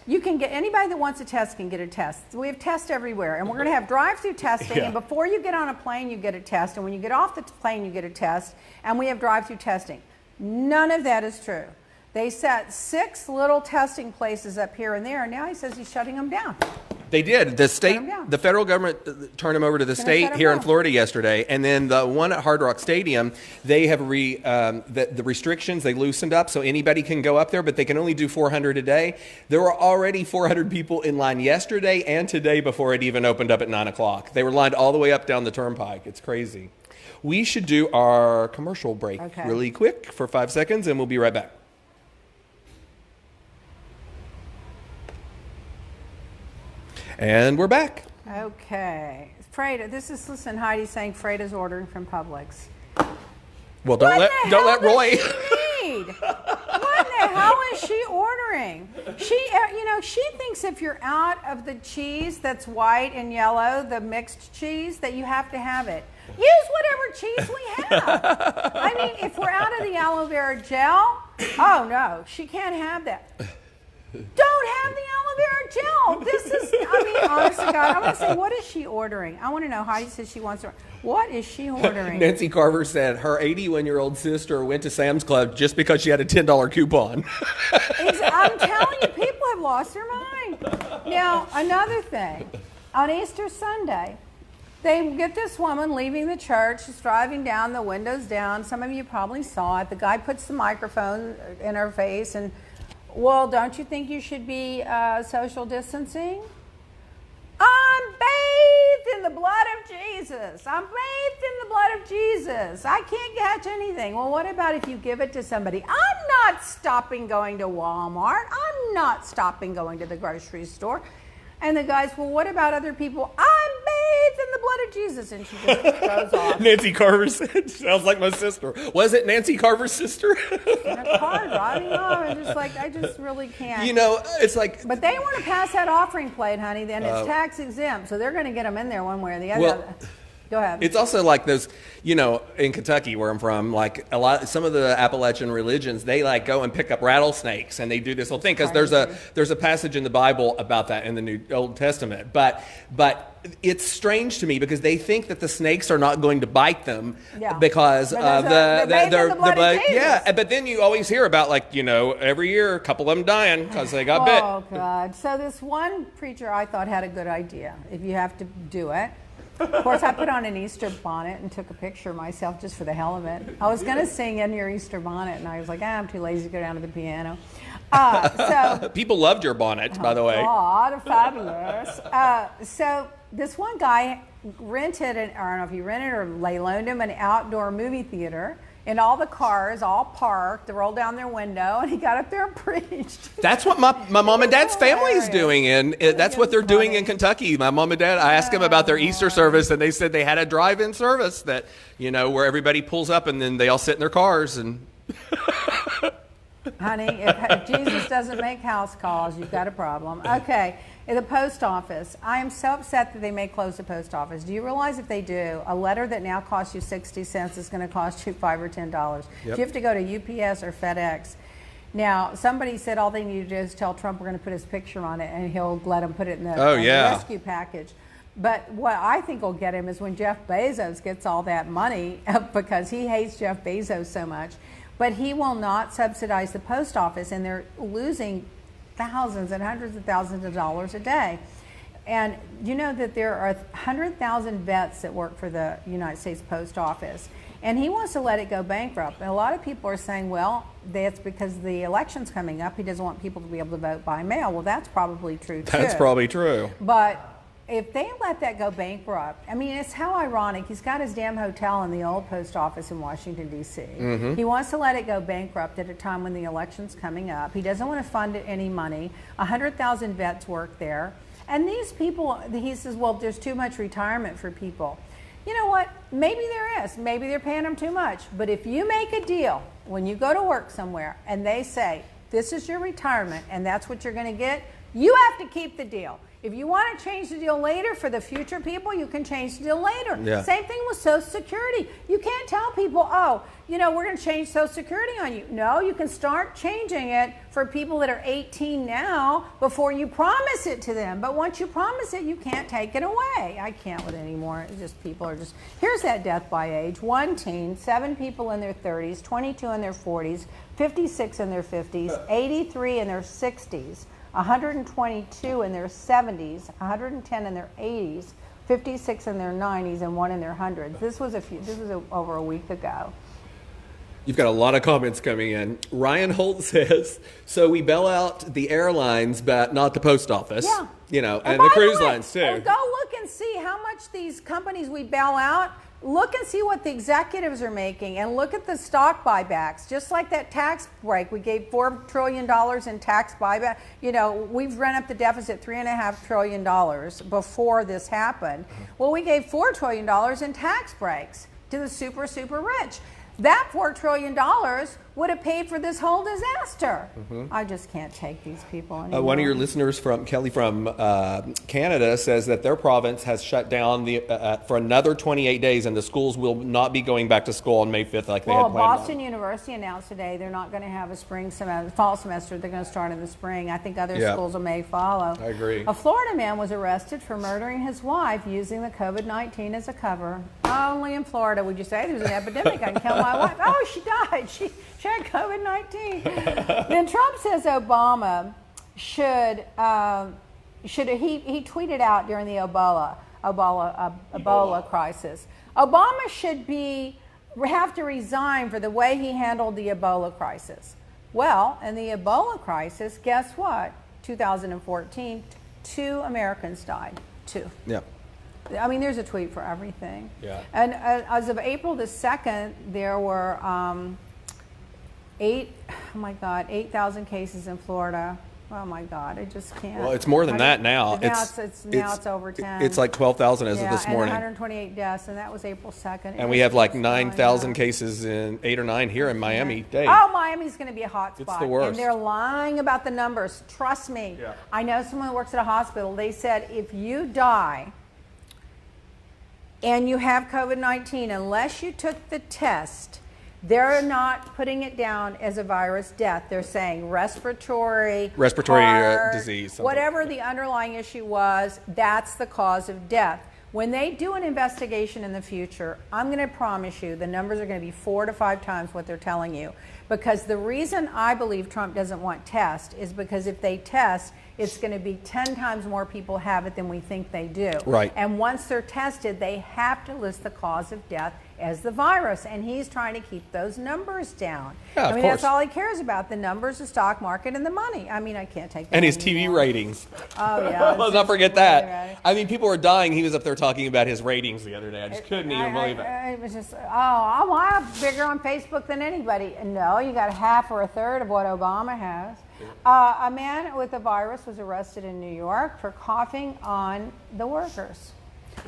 you can get, anybody that wants a test can get a test. So we have tests everywhere, and we're going to have drive-through testing, and before you get on a plane, you get a test, and when you get off the plane, you get a test, and we have drive-through testing. None of that is true. They set 6 little testing places up here and there, and now he says he's shutting them down. They did. The federal government turned them over to the state here in Florida yesterday, and then the one at Hard Rock Stadium, they have the restrictions. They loosened up, so anybody can go up there, but they can only do 400 a day. There were already 400 people in line yesterday and today before it even opened up at 9 o'clock. They were lined all the way up down the turnpike. It's crazy. We should do our commercial break really quick for 5 seconds, and we'll be right back. And we're back. Okay. Freda, listen, Heidi saying Freda's ordering from Publix. Well, don't let Roy. What hell is she ordering? She thinks if you're out of the cheese that's white and yellow, the mixed cheese, that you have to have it. Use whatever cheese we have. I mean, if we're out of the aloe vera gel, oh no, she can't have that. Don't have the aloe vera gel. This is, I mean, honest to God, I'm going to say, what is she ordering? I want to know. Heidi says she wants to. What is she ordering? Nancy Carver said her 81-year-old sister went to Sam's Club just because she had a $10 coupon. I'm telling you, people have lost their mind. Now, another thing. On Easter Sunday, they get this woman leaving the church. She's driving down, the windows down. Some of you probably saw it. The guy puts the microphone in her face and, well, don't you think you should be social distancing? I'm bathed in the blood of Jesus. I'm bathed in the blood of Jesus. I can't catch anything. Well, what about if you give it to somebody? I'm not stopping going to Walmart. I'm not stopping going to the grocery store. And the guy's, well, what about other people? I'm bathed in the blood of Jesus. And she just throws off. Nancy Carver said, sounds like my sister. Was it Nancy Carver's sister? In a car driving off. I'm just like, I just really can't. You know, it's like. But they want to pass that offering plate, honey. Then it's tax exempt. So they're going to get them in there one way or the other. Well, go ahead. It's also like those, you know, in Kentucky where I'm from, like some of the Appalachian religions, they like go and pick up rattlesnakes and they do this whole thing because there's a passage in the Bible about that in the Old Testament. But it's strange to me because they think that the snakes are not going to bite them because the blood. Yeah, but then you always hear about, like, you know, every year a couple of them dying because they got bit. Oh God! So this one preacher I thought had a good idea. If you have to do it. Of course, I put on an Easter bonnet and took a picture of myself just for the hell of it. I was going to sing In Your Easter Bonnet, and I was like, I'm too lazy to go down to the piano. So people loved your bonnet, by the way. God, fabulous. So this one guy rented, I don't know if he rented or they loaned him an outdoor movie theater. And all the cars all parked, they rolled down their window, and he got up there and preached. That's what my mom and dad's family is doing, and that's what they're doing in Kentucky. My mom and dad, I asked them about their Easter service, and they said they had a drive-in service that, you know, where everybody pulls up, and then they all sit in their cars. And honey, if Jesus doesn't make house calls, you've got a problem. Okay. In the post office, I am so upset that they may close the post office. Do you realize if they do, a letter that now costs you 60 cents is going to cost you $5 or $10? You have to go to UPS or FedEx. Now, somebody said all they need to do is tell Trump we're going to put his picture on it, and he'll let him put it in the rescue package. But what I think will get him is when Jeff Bezos gets all that money, because he hates Jeff Bezos so much. But he will not subsidize the post office, and they're losing thousands and hundreds of thousands of dollars a day. And you know that there are 100,000 vets that work for the United States Post Office, and he wants to let it go bankrupt. And a lot of people are saying, well, that's because the election's coming up. He doesn't want people to be able to vote by mail. Well, that's probably true too. That's probably true. But if they let that go bankrupt, I mean, it's how ironic. He's got his damn hotel in the old post office in Washington, D.C. Mm-hmm. He wants to let it go bankrupt at a time when the election's coming up. He doesn't want to fund it any money. 100,000 vets work there. And these people, he says, well, there's too much retirement for people. You know what? Maybe there is. Maybe they're paying them too much. But if you make a deal when you go to work somewhere and they say, this is your retirement and that's what you're going to get, you have to keep the deal. If you want to change the deal later for the future people, you can change the deal later. Yeah. Same thing with Social Security. You can't tell people, oh, you know, we're going to change Social Security on you. No, you can start changing it for people that are 18 now before you promise it to them. But once you promise it, you can't take it away. I can't with it anymore. It's just people are just, here's that death by age. 1 teen, 7 people in their 30s, 22 in their 40s, 56 in their 50s, 83 in their 60s. 122 in their 70s, 110 in their 80s, 56 in their 90s, and 1 in their 100s. This was over a week ago. You've got a lot of comments coming in. Ryan Holt says, so we bail out the airlines, but not the post office. Yeah. You know, and the cruise lines too. Go look and see how much these companies we bail out. Look and see what the executives are making, and look at the stock buybacks. Just like that tax break, we gave $4 trillion in tax buyback. You know, we've run up the deficit $3.5 trillion before this happened. Well, we gave $4 trillion in tax breaks to the super, super rich. That $4 trillion would have paid for this whole disaster. I just can't take these people anymore. One of your listeners, Kelly from Canada, says that their province has shut down for another 28 days, and the schools will not be going back to school on May 5th like they had planned. Boston University announced today they're not going to have a fall semester. They're going to start in the spring. I think other schools may follow. I agree. A Florida man was arrested for murdering his wife using the COVID-19 as a cover. Only in Florida would you say there's an epidemic. I can kill my wife. Oh, she died. She had COVID-19. Then Trump says Obama should he tweeted out during the Ebola crisis. Obama should have to resign for the way he handled the Ebola crisis. Well, in the Ebola crisis, guess what? 2014, 2 Americans died. 2. Yeah. I mean, there's a tweet for everything. Yeah. And as of April the 2nd, there were 8,000 cases in Florida. Oh my God, I just can't. Well, it's more than that now. Now it's over 10. It's like 12,000 as of this morning. And 128 deaths, and that was April 2nd. And we have like 9,000 cases in 8 or 9 here in Miami-Dade. Oh, Miami's going to be a hot spot. It's the worst. And they're lying about the numbers. Trust me. Yeah. I know someone who works at a hospital. They said if you die and you have COVID-19, unless you took the test, they're not putting it down as a virus death. They're saying respiratory heart, disease. Whatever the underlying issue was, that's the cause of death. When they do an investigation in the future, I'm going to promise you the numbers are going to be 4 to 5 times what they're telling you. Because the reason I believe Trump doesn't want tests is because if they test, it's going to be 10 times more people have it than we think they do. Right. And once they're tested, they have to list the cause of death as the virus, and he's trying to keep those numbers down. Yeah, I mean, of course. that's all he cares about, the numbers, the stock market, and the money. I mean, I can't take that And his anymore. TV ratings. Oh, yeah. Let's not forget that. I mean, people were dying. He was up there talking about his ratings the other day. I just couldn't even believe it. It was just, I'm bigger on Facebook than anybody. No, you got half or a third of what Obama has. A man with a virus was arrested in New York for coughing on the workers.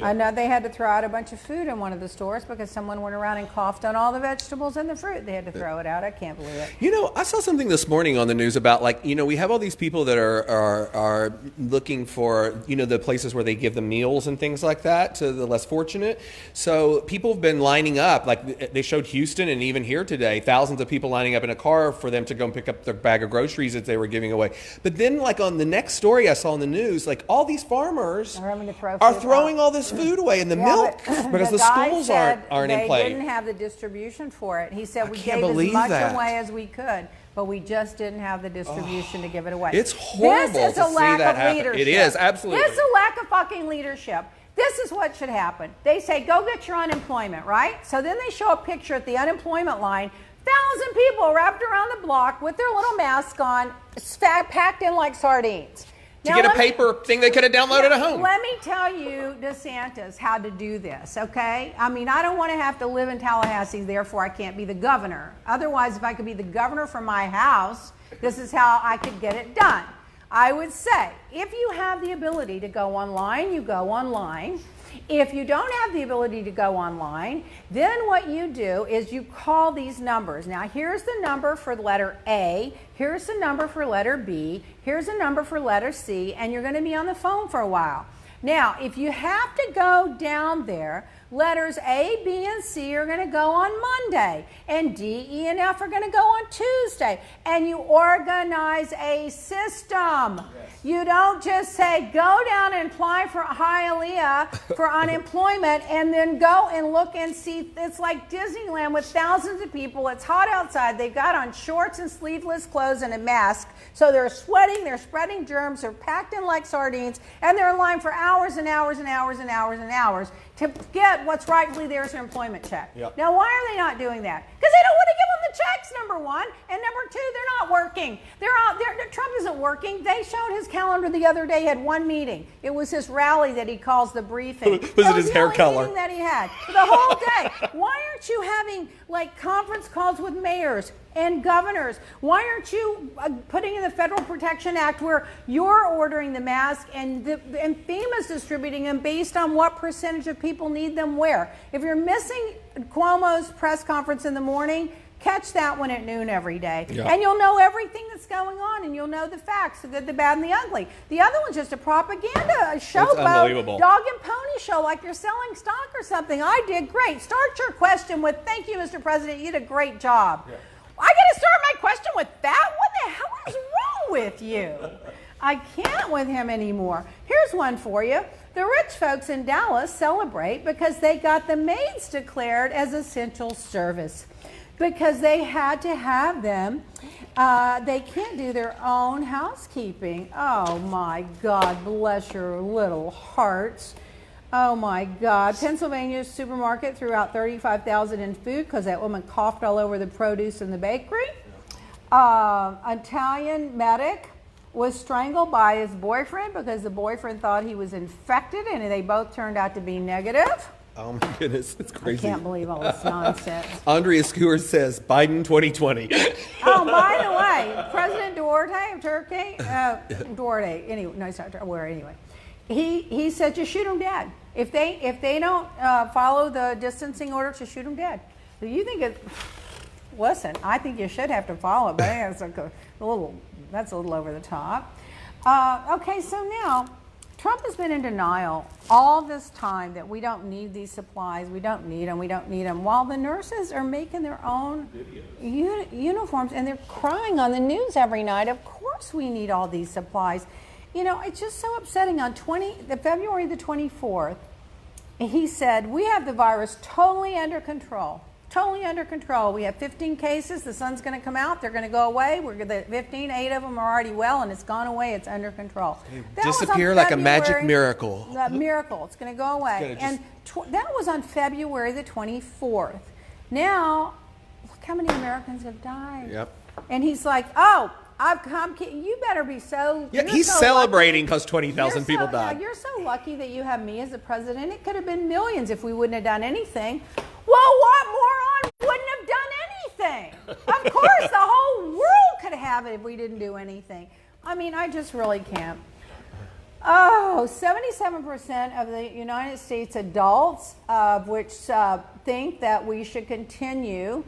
I know they had to throw out a bunch of food in one of the stores because someone went around and coughed on all the vegetables and the fruit. They had to throw it out. I can't believe it. You know, I saw something this morning on the news about, like, you know, we have all these people that are looking for, you know, the places where they give them meals and things like that to the less fortunate. So people have been lining up, like they showed Houston and even here today, thousands of people lining up in a car for them to go and pick up their bag of groceries that they were giving away. But then, like, on the next story I saw in the news, like, all these farmers are throwing all this food away in the milk because the schools aren't in play. They didn't have the distribution for it. He said we gave believe as much that. away as we could, but we just didn't have the distribution to give it away. It's horrible This is to a see lack that of happen. leadership. It is, absolutely. This is a lack of fucking leadership. This is what should happen. They say, go get your unemployment, right? So then they show a picture at the unemployment line, 1,000 people wrapped around the block with their little mask on, packed in like sardines. To get a paper thing they could have downloaded at home. Let me tell you, DeSantis, how to do this, okay? I mean, I don't want to have to live in Tallahassee, therefore I can't be the governor. Otherwise, if I could be the governor from my house, this is how I could get it done. I would say, if you have the ability to go online, you go online. If you don't have the ability to go online, then what you do is you call these numbers. Now, here's the number for letter A, here's the number for letter B, here's the number for letter C, and you're going to be on the phone for a while. Now, if you have to go down there, letters A, B, and C are going to go on Monday, and D, E, and F are going to go on Tuesday, and you organize a system. Yes. You don't just say, go down and apply for Hialeah for unemployment, and then go and look and see. It's like Disneyland with thousands of people. It's hot outside. They've got on shorts and sleeveless clothes and a mask, so they're sweating, they're spreading germs, they're packed in like sardines, and they're in line for hours and hours and hours and hours and hours to get what's rightfully theirs, an employment check. Yep. Now, why are they not doing that? Because they don't want to give them the checks, number one. And number two, they're not working. Trump isn't working. They showed his calendar the other day. He had one meeting. It was his rally that he calls the briefing. Was it his hair color? That he had the whole day. Why aren't you having like conference calls with mayors and governors? Why aren't you putting in the Federal Protection Act where you're ordering the mask and FEMA's distributing them based on what percentage of people need them where? If you're missing Cuomo's press conference in the morning, Catch that one at noon every day. Yeah. And you'll know everything that's going on, and you'll know the facts, the good, the bad, and the ugly. The other one's just a propaganda show, unbelievable. dog and pony show, like you're selling stock or something. I did great. Start your question with, thank you, Mr. President, you did a great job. Yeah. I got to start my question with that? What the hell is wrong with you? I can't with him anymore. Here's one for you. The rich folks in Dallas celebrate because they got the maids declared as essential service, because they had to have them. They can't do their own housekeeping. Oh my God, bless your little hearts. Oh my God. Pennsylvania's supermarket threw out $35,000 in food because that woman coughed all over the produce in the bakery. Italian medic was strangled by his boyfriend because the boyfriend thought he was infected, and they both turned out to be negative. Oh my goodness, it's crazy. I can't believe all this nonsense. Andrea Skeward says Biden 2020. Oh, by the way, President Duarte of Turkey, Duarte, anyway, no, it's not Duarte, where anyway. He said just shoot them dead. If they don't follow the distancing order, just shoot them dead. So you think it? Listen, I think you should have to follow it, but I think that's a little over the top. Okay, so now Trump has been in denial all this time that we don't need these supplies, we don't need them, while the nurses are making their own uniforms, and they're crying on the news every night. Of course we need all these supplies. You know, it's just so upsetting. On February the 24th, he said, we have the virus totally under control. Totally under control. We have 15 cases. The sun's going to come out. They're going to go away. The 15, 8 of them are already well, and it's gone away. It's under control. Disappear like a magic miracle. A miracle. It's going to go away. And that was on February the 24th. Now, look how many Americans have died. Yep. And he's like, oh, you better be so. Yeah, he's so celebrating because 20,000 people died. You're so lucky that you have me as the president. It could have been millions if we wouldn't have done anything. Well, what moron wouldn't have done anything? Of course, the whole world could have it if we didn't do anything. I mean, I just really can't. Oh, 77% of the United States adults, which think that we should continue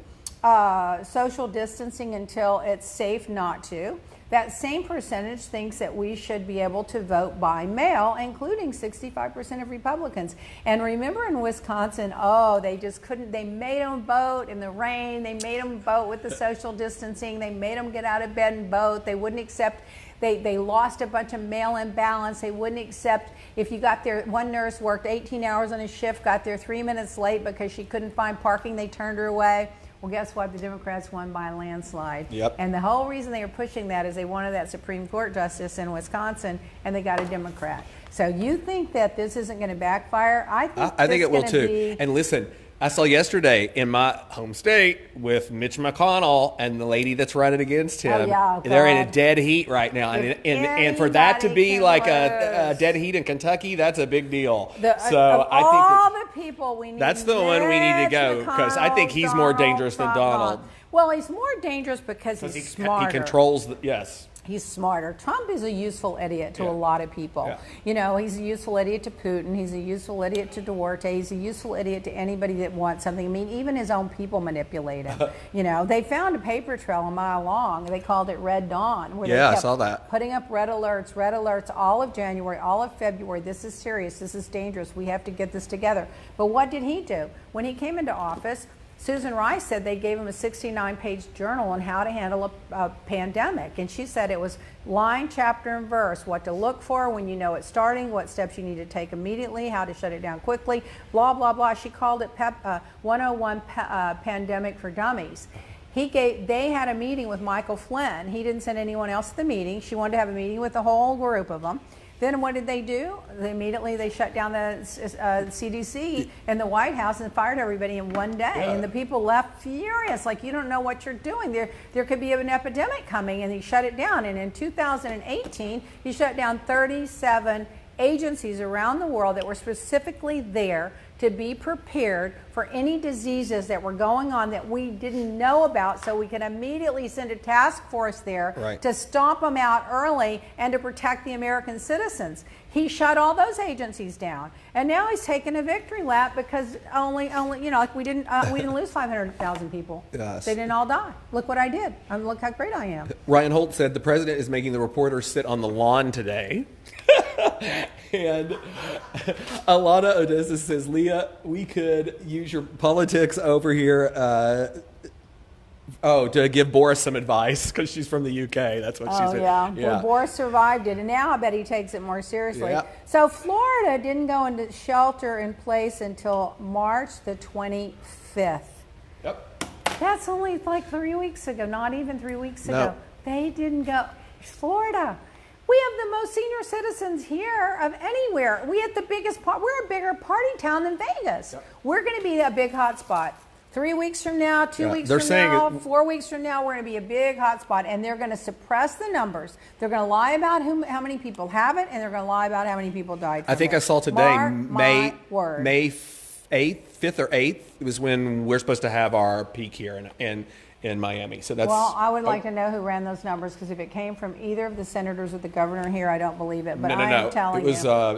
social distancing until it's safe not to. That same percentage thinks that we should be able to vote by mail, including 65% of Republicans. And remember in Wisconsin, they just couldn't, they made them vote in the rain, they made them vote with the social distancing, they made them get out of bed and vote, they wouldn't accept, they lost a bunch of mail-in ballots, they wouldn't accept, if you got there, one nurse worked 18 hours on a shift, got there 3 minutes late because she couldn't find parking, they turned her away. Well, guess what? The Democrats won by a landslide. Yep. And the whole reason they were pushing that is they wanted that Supreme Court justice in Wisconsin, and they got a Democrat. So you think that this isn't going to backfire? I think it will too. And listen, I saw yesterday in my home state with Mitch McConnell and the lady that's running against him. They're in a dead heat right now. And for that to be like a dead heat in Kentucky, that's a big deal. All the people we need. That's the one we need to go, because I think he's more dangerous than Donald. Well, he's more dangerous because he's smarter. He controls yes. He's smarter. Trump is a useful idiot to a lot of people. Yeah. You know, he's a useful idiot to Putin. He's a useful idiot to Duarte. He's a useful idiot to anybody that wants something. I mean, even his own people manipulate him. You know, they found a paper trail a mile long. They called it Red Dawn. Where they kept I saw that. Putting up red alerts all of January, all of February. This is serious. This is dangerous. We have to get this together. But what did he do? When he came into office, Susan Rice said they gave him a 69-page journal on how to handle a pandemic. And she said it was line, chapter, and verse, what to look for when you know it's starting, what steps you need to take immediately, how to shut it down quickly, blah, blah, blah. She called it 101 Pandemic for Dummies. They had a meeting with Michael Flynn. He didn't send anyone else to the meeting. She wanted to have a meeting with the whole group of them. Then what did they do? They shut down the CDC in the White House and fired everybody in one day. Yeah. And the people left furious, like, you don't know what you're doing. There could be an epidemic coming, and he shut it down. And in 2018, he shut down 37 agencies around the world that were specifically there to be prepared for any diseases that were going on that we didn't know about, so we could immediately send a task force there to stomp them out early and to protect the American citizens. He shut all those agencies down, and now he's taking a victory lap because only like we didn't lose 500,000 people. Yes. They didn't all die. Look what I did. Look how great I am. Ryan Holt said the president is making the reporters sit on the lawn today. And Alana Odessa says, Leah, we could use your politics over here to give Boris some advice because she's from the UK. That's what she said. Yeah. Well, Boris survived it, and now I bet he takes it more seriously. Yeah. So Florida didn't go into shelter in place until March the 25th. Yep. That's only like 3 weeks ago, not even 3 weeks No. ago. They didn't go. Florida. We have the most senior citizens here of anywhere. We have the biggest we're a bigger party town than Vegas. Yep. We're going to be a big hot spot. 3 weeks from now, 2 weeks they're from saying now, it- 4 weeks from now, we're going to be a big hot spot, and they're going to suppress the numbers. They're going to lie about how many people have it, and they're going to lie about how many people died from I think it. I saw today Mark my word. May 8th, 5th or 8th was when we're supposed to have our peak here in Miami. So that's Well, I would like to know who ran those numbers, because if it came from either of the senators or the governor here, I don't believe it. But I'm telling you.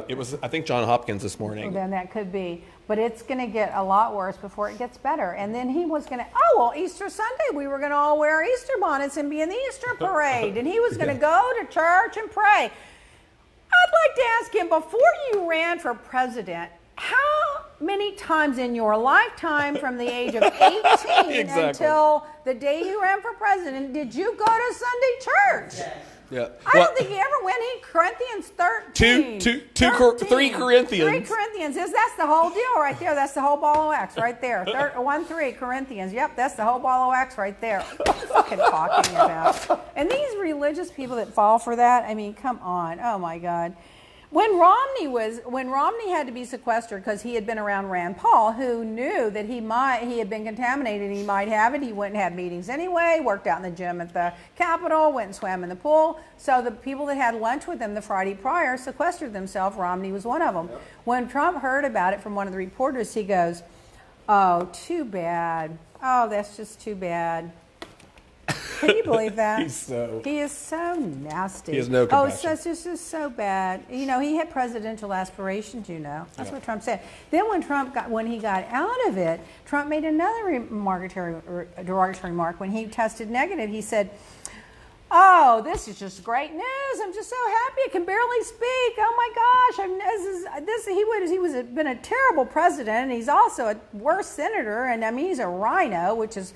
It was I think John Hopkins this morning. Well, then that could be. But it's going to get a lot worse before it gets better. And then he was going to, Easter Sunday, we were going to all wear Easter bonnets and be in the Easter parade. And he was going to go to church and pray. I'd like to ask him, before you ran for president, how many times in your lifetime from the age of 18 Exactly. until the day you ran for president did you go to Sunday church? Yeah. I don't think he ever went. He Corinthians 13. 3 Corinthians. 3 Corinthians. That's the whole deal right there. That's the whole ball of wax right there. 1-3 Corinthians. Yep, that's the whole ball of wax right there. What are you fucking talking about? And these religious people that fall for that, I mean, come on. Oh my God. When Romney had to be sequestered because he had been around Rand Paul, who knew that he had been contaminated, he might have it, he wouldn't have meetings anyway, worked out in the gym at the Capitol, went and swam in the pool. So the people that had lunch with him the Friday prior sequestered themselves. Romney was one of them. Yep. When Trump heard about it from one of the reporters, he goes, "Oh, too bad. Oh, that's just too bad." Can you believe that? He is so nasty. He has no compassion. Oh, it's just so bad. You know, he had presidential aspirations, you know. That's what Trump said. Then when he got out of it, Trump made another derogatory remark. When he tested negative, he said, "Oh, this is just great news. I'm just so happy. I can barely speak. Oh my gosh, he was been a terrible president, and he's also a worse senator. And I mean, he's a rhino, which is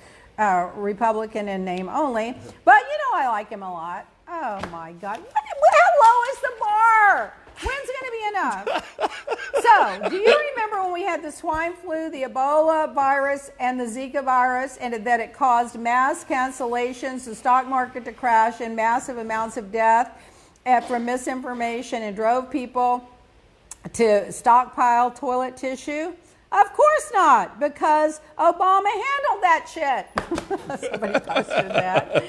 Republican in name only. But you know, I like him a lot. Oh my God, how low is the bar? When's it going to be enough?" So, do you remember when we had the swine flu, the Ebola virus, and the Zika virus, and that it caused mass cancellations, the stock market to crash, and massive amounts of death from misinformation, and drove people to stockpile toilet tissue? Of course not, because Obama handled that shit. Somebody posted that.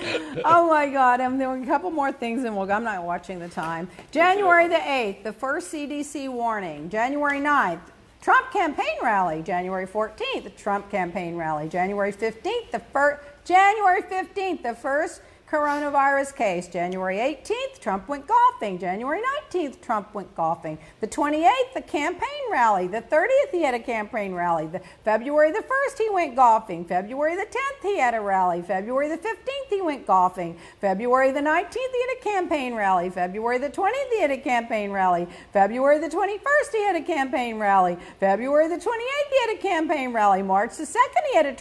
Oh my God, I'm doing a couple more things and I'm not watching the time. January the 8th, the first CDC warning. January 9th, Trump campaign rally. January 14th, the Trump campaign rally. January 15th, the first coronavirus case. January 18th, Trump went golfing. January 19th, Trump went golfing. The 28th, the campaign rally. The 30th, he had a campaign rally. February the 1st, he went golfing. February the 10th, he had a rally. February the 15th, he went golfing. February the 19th, he had a campaign rally. February the 20th, he had a campaign rally. February the 21st, he had a campaign rally. February the 28th, he had a campaign rally. March the 2nd, he had a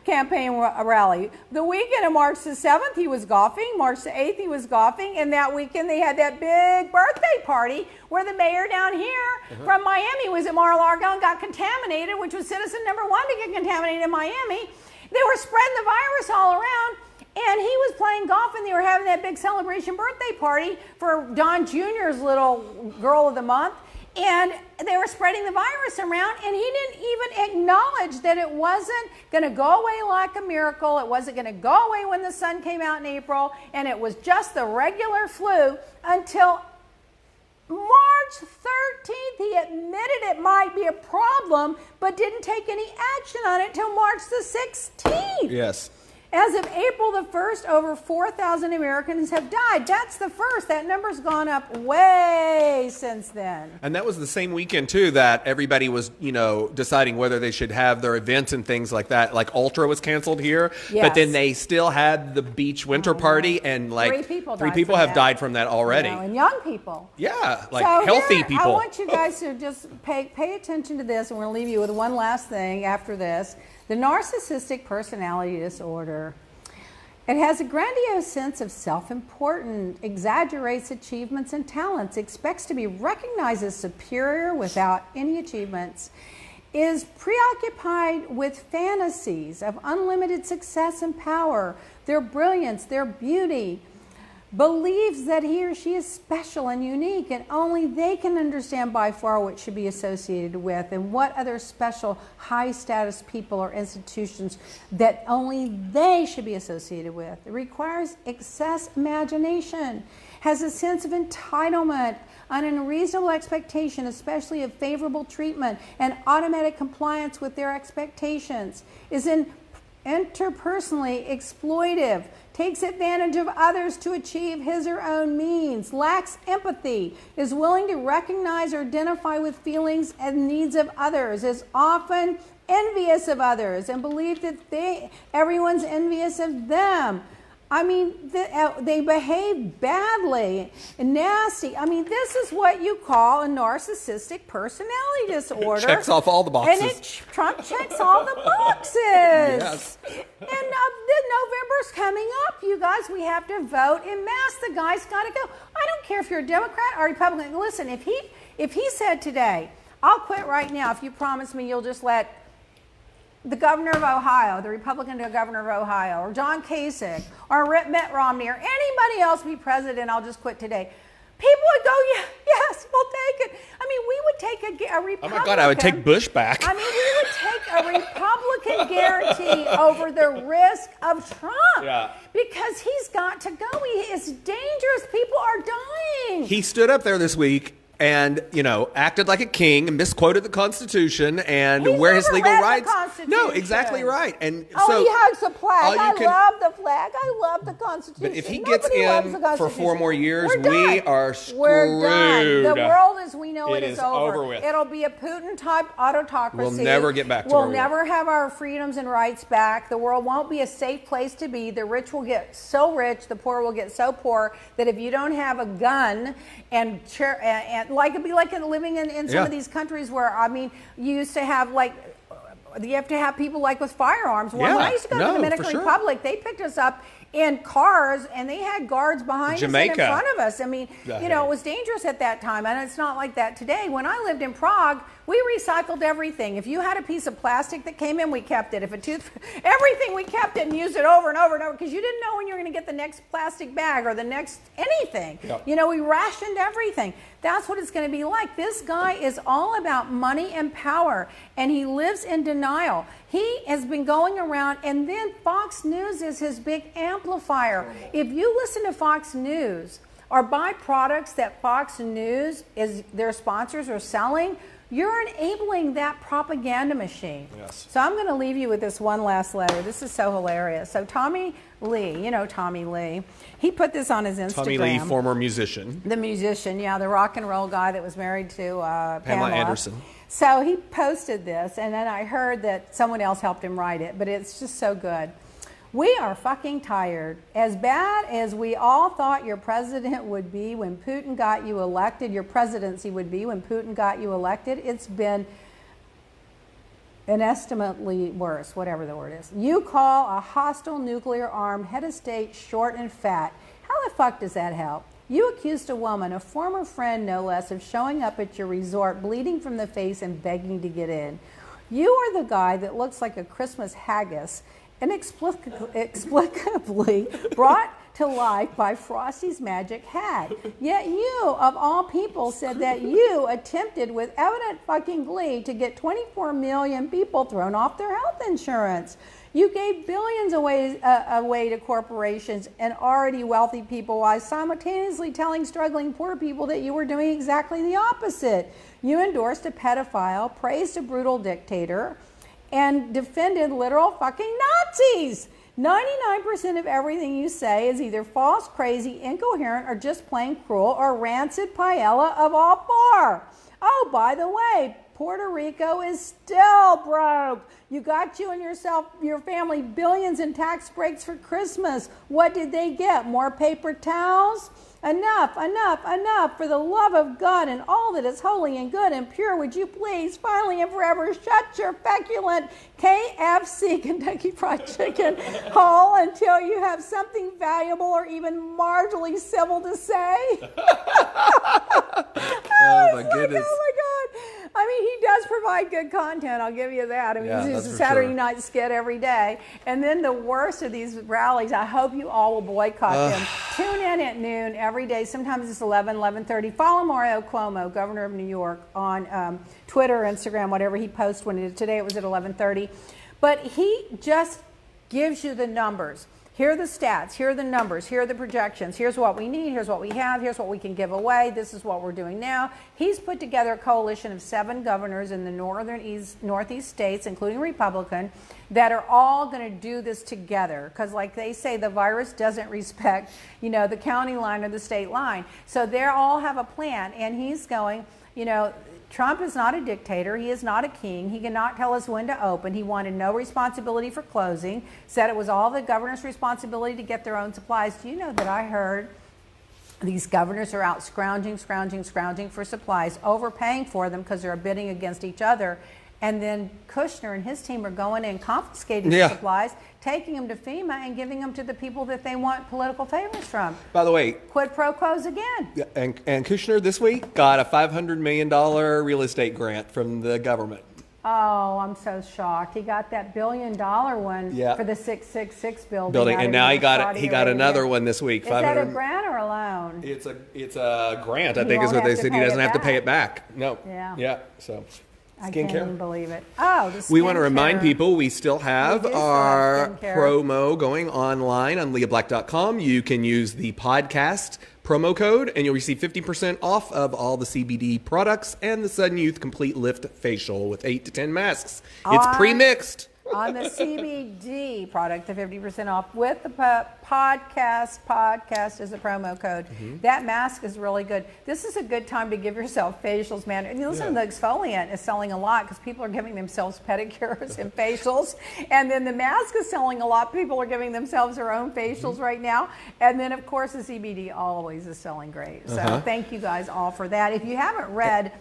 campaign rally. The weekend of March the 7th, he was golfing. March the 8th, he was golfing. And that weekend, they had that big birthday party where the mayor down here from Miami was at Mar-a-Lago and got contaminated, which was citizen number 1 to get contaminated in Miami. They were spreading the virus all around. And he was playing golf, and they were having that big celebration birthday party for Don Jr.'s little girl of the month. And they were spreading the virus around, and he didn't even acknowledge that it wasn't going to go away like a miracle. It wasn't going to go away when the sun came out in April, and it was just the regular flu until March March 13th, he admitted it might be a problem, but didn't take any action on it till March the 16th. Yes. As of April the 1st, over 4,000 Americans have died. That's the first. That number's gone up way since then. And that was the same weekend, too, that everybody was, deciding whether they should have their events and things like that. Like Ultra was canceled here, Yes. but then they still had the beach winter party, and like Three people have that. died from that already. And young people. Yeah, like So healthy here, people. I want you guys to just pay attention to this, and we're going to leave you with one last thing after this. The narcissistic personality disorder. It has a grandiose sense of self-importance, exaggerates achievements and talents, expects to be recognized as superior without any achievements, is preoccupied with fantasies of unlimited success and power, their brilliance, their beauty, believes that he or she is special and unique, and only they can understand by far what should be associated with and what other special high status people or institutions that only they should be associated with. It requires excess imagination, has a sense of entitlement, an unreasonable expectation, especially of favorable treatment and automatic compliance with their expectations, is interpersonally exploitive, takes advantage of others to achieve his or own means, lacks empathy, is willing to recognize or identify with feelings and needs of others, is often envious of others and believe that everyone's envious of them. I mean, they behave badly and nasty. I mean, this is what you call a narcissistic personality disorder. Checks off all the boxes. And Trump checks all the boxes. Yes. And November's coming up, you guys. We have to vote en masse. The guy's got to go. I don't care if you're a Democrat or Republican. Listen, if he said today, I'll quit right now if you promise me you'll just let the governor of Ohio, the Republican governor of Ohio, or John Kasich, or Mitt Romney, or anybody else be president, I'll just quit today. People would go, yes, we'll take it. I mean, we would take a Republican. Oh my God, I would take Bush back. I mean, we would take a Republican guarantee over the risk of Trump. Yeah. Because he's got to go. It's dangerous. People are dying. He stood up there this week and, acted like a king and misquoted the Constitution and He's where his never legal read the rights. Constitution. No, exactly right. And Oh, so he hugs the flag. I can- love the flag. I love the Constitution. But if he gets Nobody loves the in for Constitution. 4 more years, We're we done. are We're done. screwed. The world as we know It it is is over. over with. It'll be a Putin-type autocracy. We'll never get back to We'll where we never have our freedoms and rights back. The world won't be a safe place to be. The rich will get so rich, the poor will get so poor that if you don't have a gun and like it'd be like living in some of these countries where, I mean, you used to have you have to have people with firearms. When I used to go to the Dominican Republic, they picked us up in cars and they had guards behind us and in front of us. I mean, it was dangerous at that time, and it's not like that today. When I lived in Prague, we recycled everything. If you had a piece of plastic that came in, we kept it. If a everything, we kept it and used it over and over and over because you didn't know when you were going to get the next plastic bag or the next anything. Yep. We rationed everything. That's what it's going to be like. This guy is all about money and power, and he lives in denial. He has been going around, and then Fox News is his big amplifier. If you listen to Fox News or buy products that Fox News is their sponsors are selling, you're enabling that propaganda machine. Yes. So I'm going to leave you with this one last letter. This is so hilarious. So Tommy Lee, Tommy Lee, he put this on his Instagram. Tommy Lee, former musician. The musician, the rock and roll guy that was married to Pamela Anderson. So he posted this, and then I heard that someone else helped him write it, but it's just so good. We are fucking tired. As bad as we all thought your president would be when Putin got you elected, your presidency would be when Putin got you elected, it's been inestimably worse, whatever the word is. You call a hostile nuclear-armed head of state short and fat. How the fuck does that help? You accused a woman, a former friend no less, of showing up at your resort bleeding from the face and begging to get in. You are the guy that looks like a Christmas haggis inexplicably brought to life by Frosty's magic hat. Yet you, of all people, said that you attempted with evident fucking glee to get 24 million people thrown off their health insurance. You gave billions away to corporations and already wealthy people while simultaneously telling struggling poor people that you were doing exactly the opposite. You endorsed a pedophile, praised a brutal dictator, and defended literal fucking Nazis. 99% of everything you say is either false, crazy, incoherent, or just plain cruel, or rancid paella of all four. Oh, by the way, Puerto Rico is still broke. You got you and your family billions in tax breaks for Christmas. What did they get? More paper towels? Enough, enough, enough. For the love of God and all that is holy and good and pure, would you please, finally and forever, shut your feculent KFC, Kentucky Fried Chicken, hole until you have something valuable or even marginally civil to say? Oh, my goodness. Oh, my God. I mean, he does provide good content, I'll give you that. I mean, Yeah, it's that's a for Saturday sure. night skit every day. And then the worst of these rallies, I hope you all will boycott them. Tune in at noon every day. Sometimes it's 11:30. Follow Mario Cuomo, governor of New York, on Twitter, Instagram, whatever he posts. Today it was at 11:30. But he just gives you the numbers. Here are the stats, here are the numbers, here are the projections, here's what we need, here's what we have, here's what we can give away, this is what we're doing now. He's put together a coalition of 7 governors in the northeast states, including Republican, that are all going to do this together. Because like they say, the virus doesn't respect, the county line or the state line. So they all have a plan, and he's going, Trump is not a dictator. He is not a king. He cannot tell us when to open. He wanted no responsibility for closing, said it was all the governor's responsibility to get their own supplies. Do you know that I heard these governors are out scrounging for supplies, overpaying for them because they're bidding against each other. And then Kushner and his team are going in, confiscating the supplies, taking them to FEMA and giving them to the people that they want political favors from. By the way, quid pro quos again. and Kushner this week got a $500 million real estate grant from the government. Oh, I'm so shocked. He got that $1 billion one for the 666 building. And now he got another one this week. Is that a grant or a loan? It's a grant, I think is what they said. He doesn't have to pay it back. No. Yeah. So I can't even believe it. Oh, the we want to remind people we still have our skincare promo going online on leablack.com. You can use the podcast promo code and you'll receive 50% off of all the CBD products and the Sudden Youth Complete Lift Facial with 8 to 10 masks. It's pre-mixed. On the CBD product, the 50% off with the podcast is a promo code. That mask is really good. This is a good time to give yourself facials, man. And listen, the exfoliant is selling a lot because people are giving themselves pedicures and facials. And then the mask is selling a lot. People are giving themselves their own facials right now. And then, of course, the CBD always is selling great. So thank you guys all for that. If you haven't read...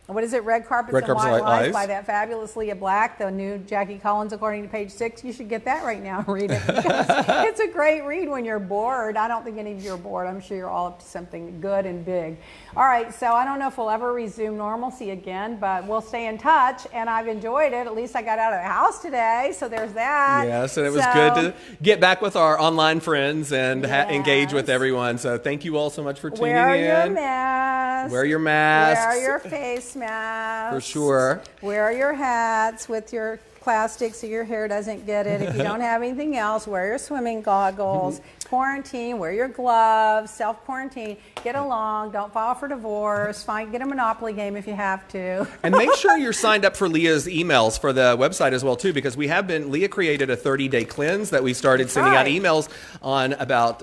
what is it? Red Carpets and White Lies by that fabulous Lea Black, the new Jackie Collins, according to page 6. You should get that right now and read it because it's a great read when you're bored. I don't think any of you are bored. I'm sure you're all up to something good and big. All right, so I don't know if we'll ever resume normalcy again, but we'll stay in touch, and I've enjoyed it. At least I got out of the house today, so there's that. Yes, and it was good to get back with our online friends and engage with everyone. So thank you all so much for tuning in. Wear your mask. Wear your masks. Wear your face mask. For sure. Wear your hats with your plastic so your hair doesn't get it. If you don't have anything else, wear your swimming goggles. Quarantine, wear your gloves, self-quarantine, get along, don't file for divorce, get a Monopoly game if you have to. And make sure you're signed up for Leah's emails for the website as well, too, because Leah created a 30-day cleanse that we started sending out emails on about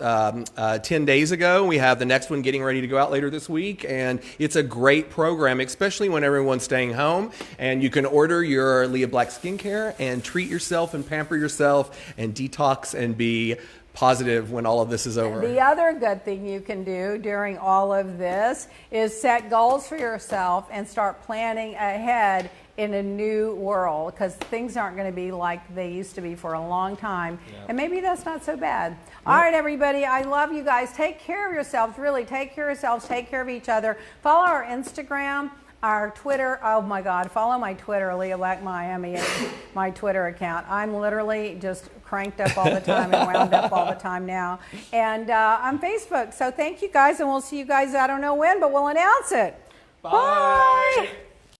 10 days ago. We have the next one getting ready to go out later this week, and it's a great program, especially when everyone's staying home, and you can order your Lea Black skincare and treat yourself and pamper yourself and detox and be positive when all of this is over. The other good thing you can do during all of this is set goals for yourself and start planning ahead in a new world, because things aren't going to be like they used to be for a long time. And maybe that's not so bad. All right, everybody, I love you guys. Take care of yourselves. Really, take care of yourselves. Take care of each other. Follow our Instagram, our Twitter. Oh my God, follow my Twitter, Lea Black Miami, my Twitter account. I'm literally just cranked up all the time and wound up all the time now. And on Facebook. So thank you guys, and we'll see you guys, I don't know when, but we'll announce it. Bye.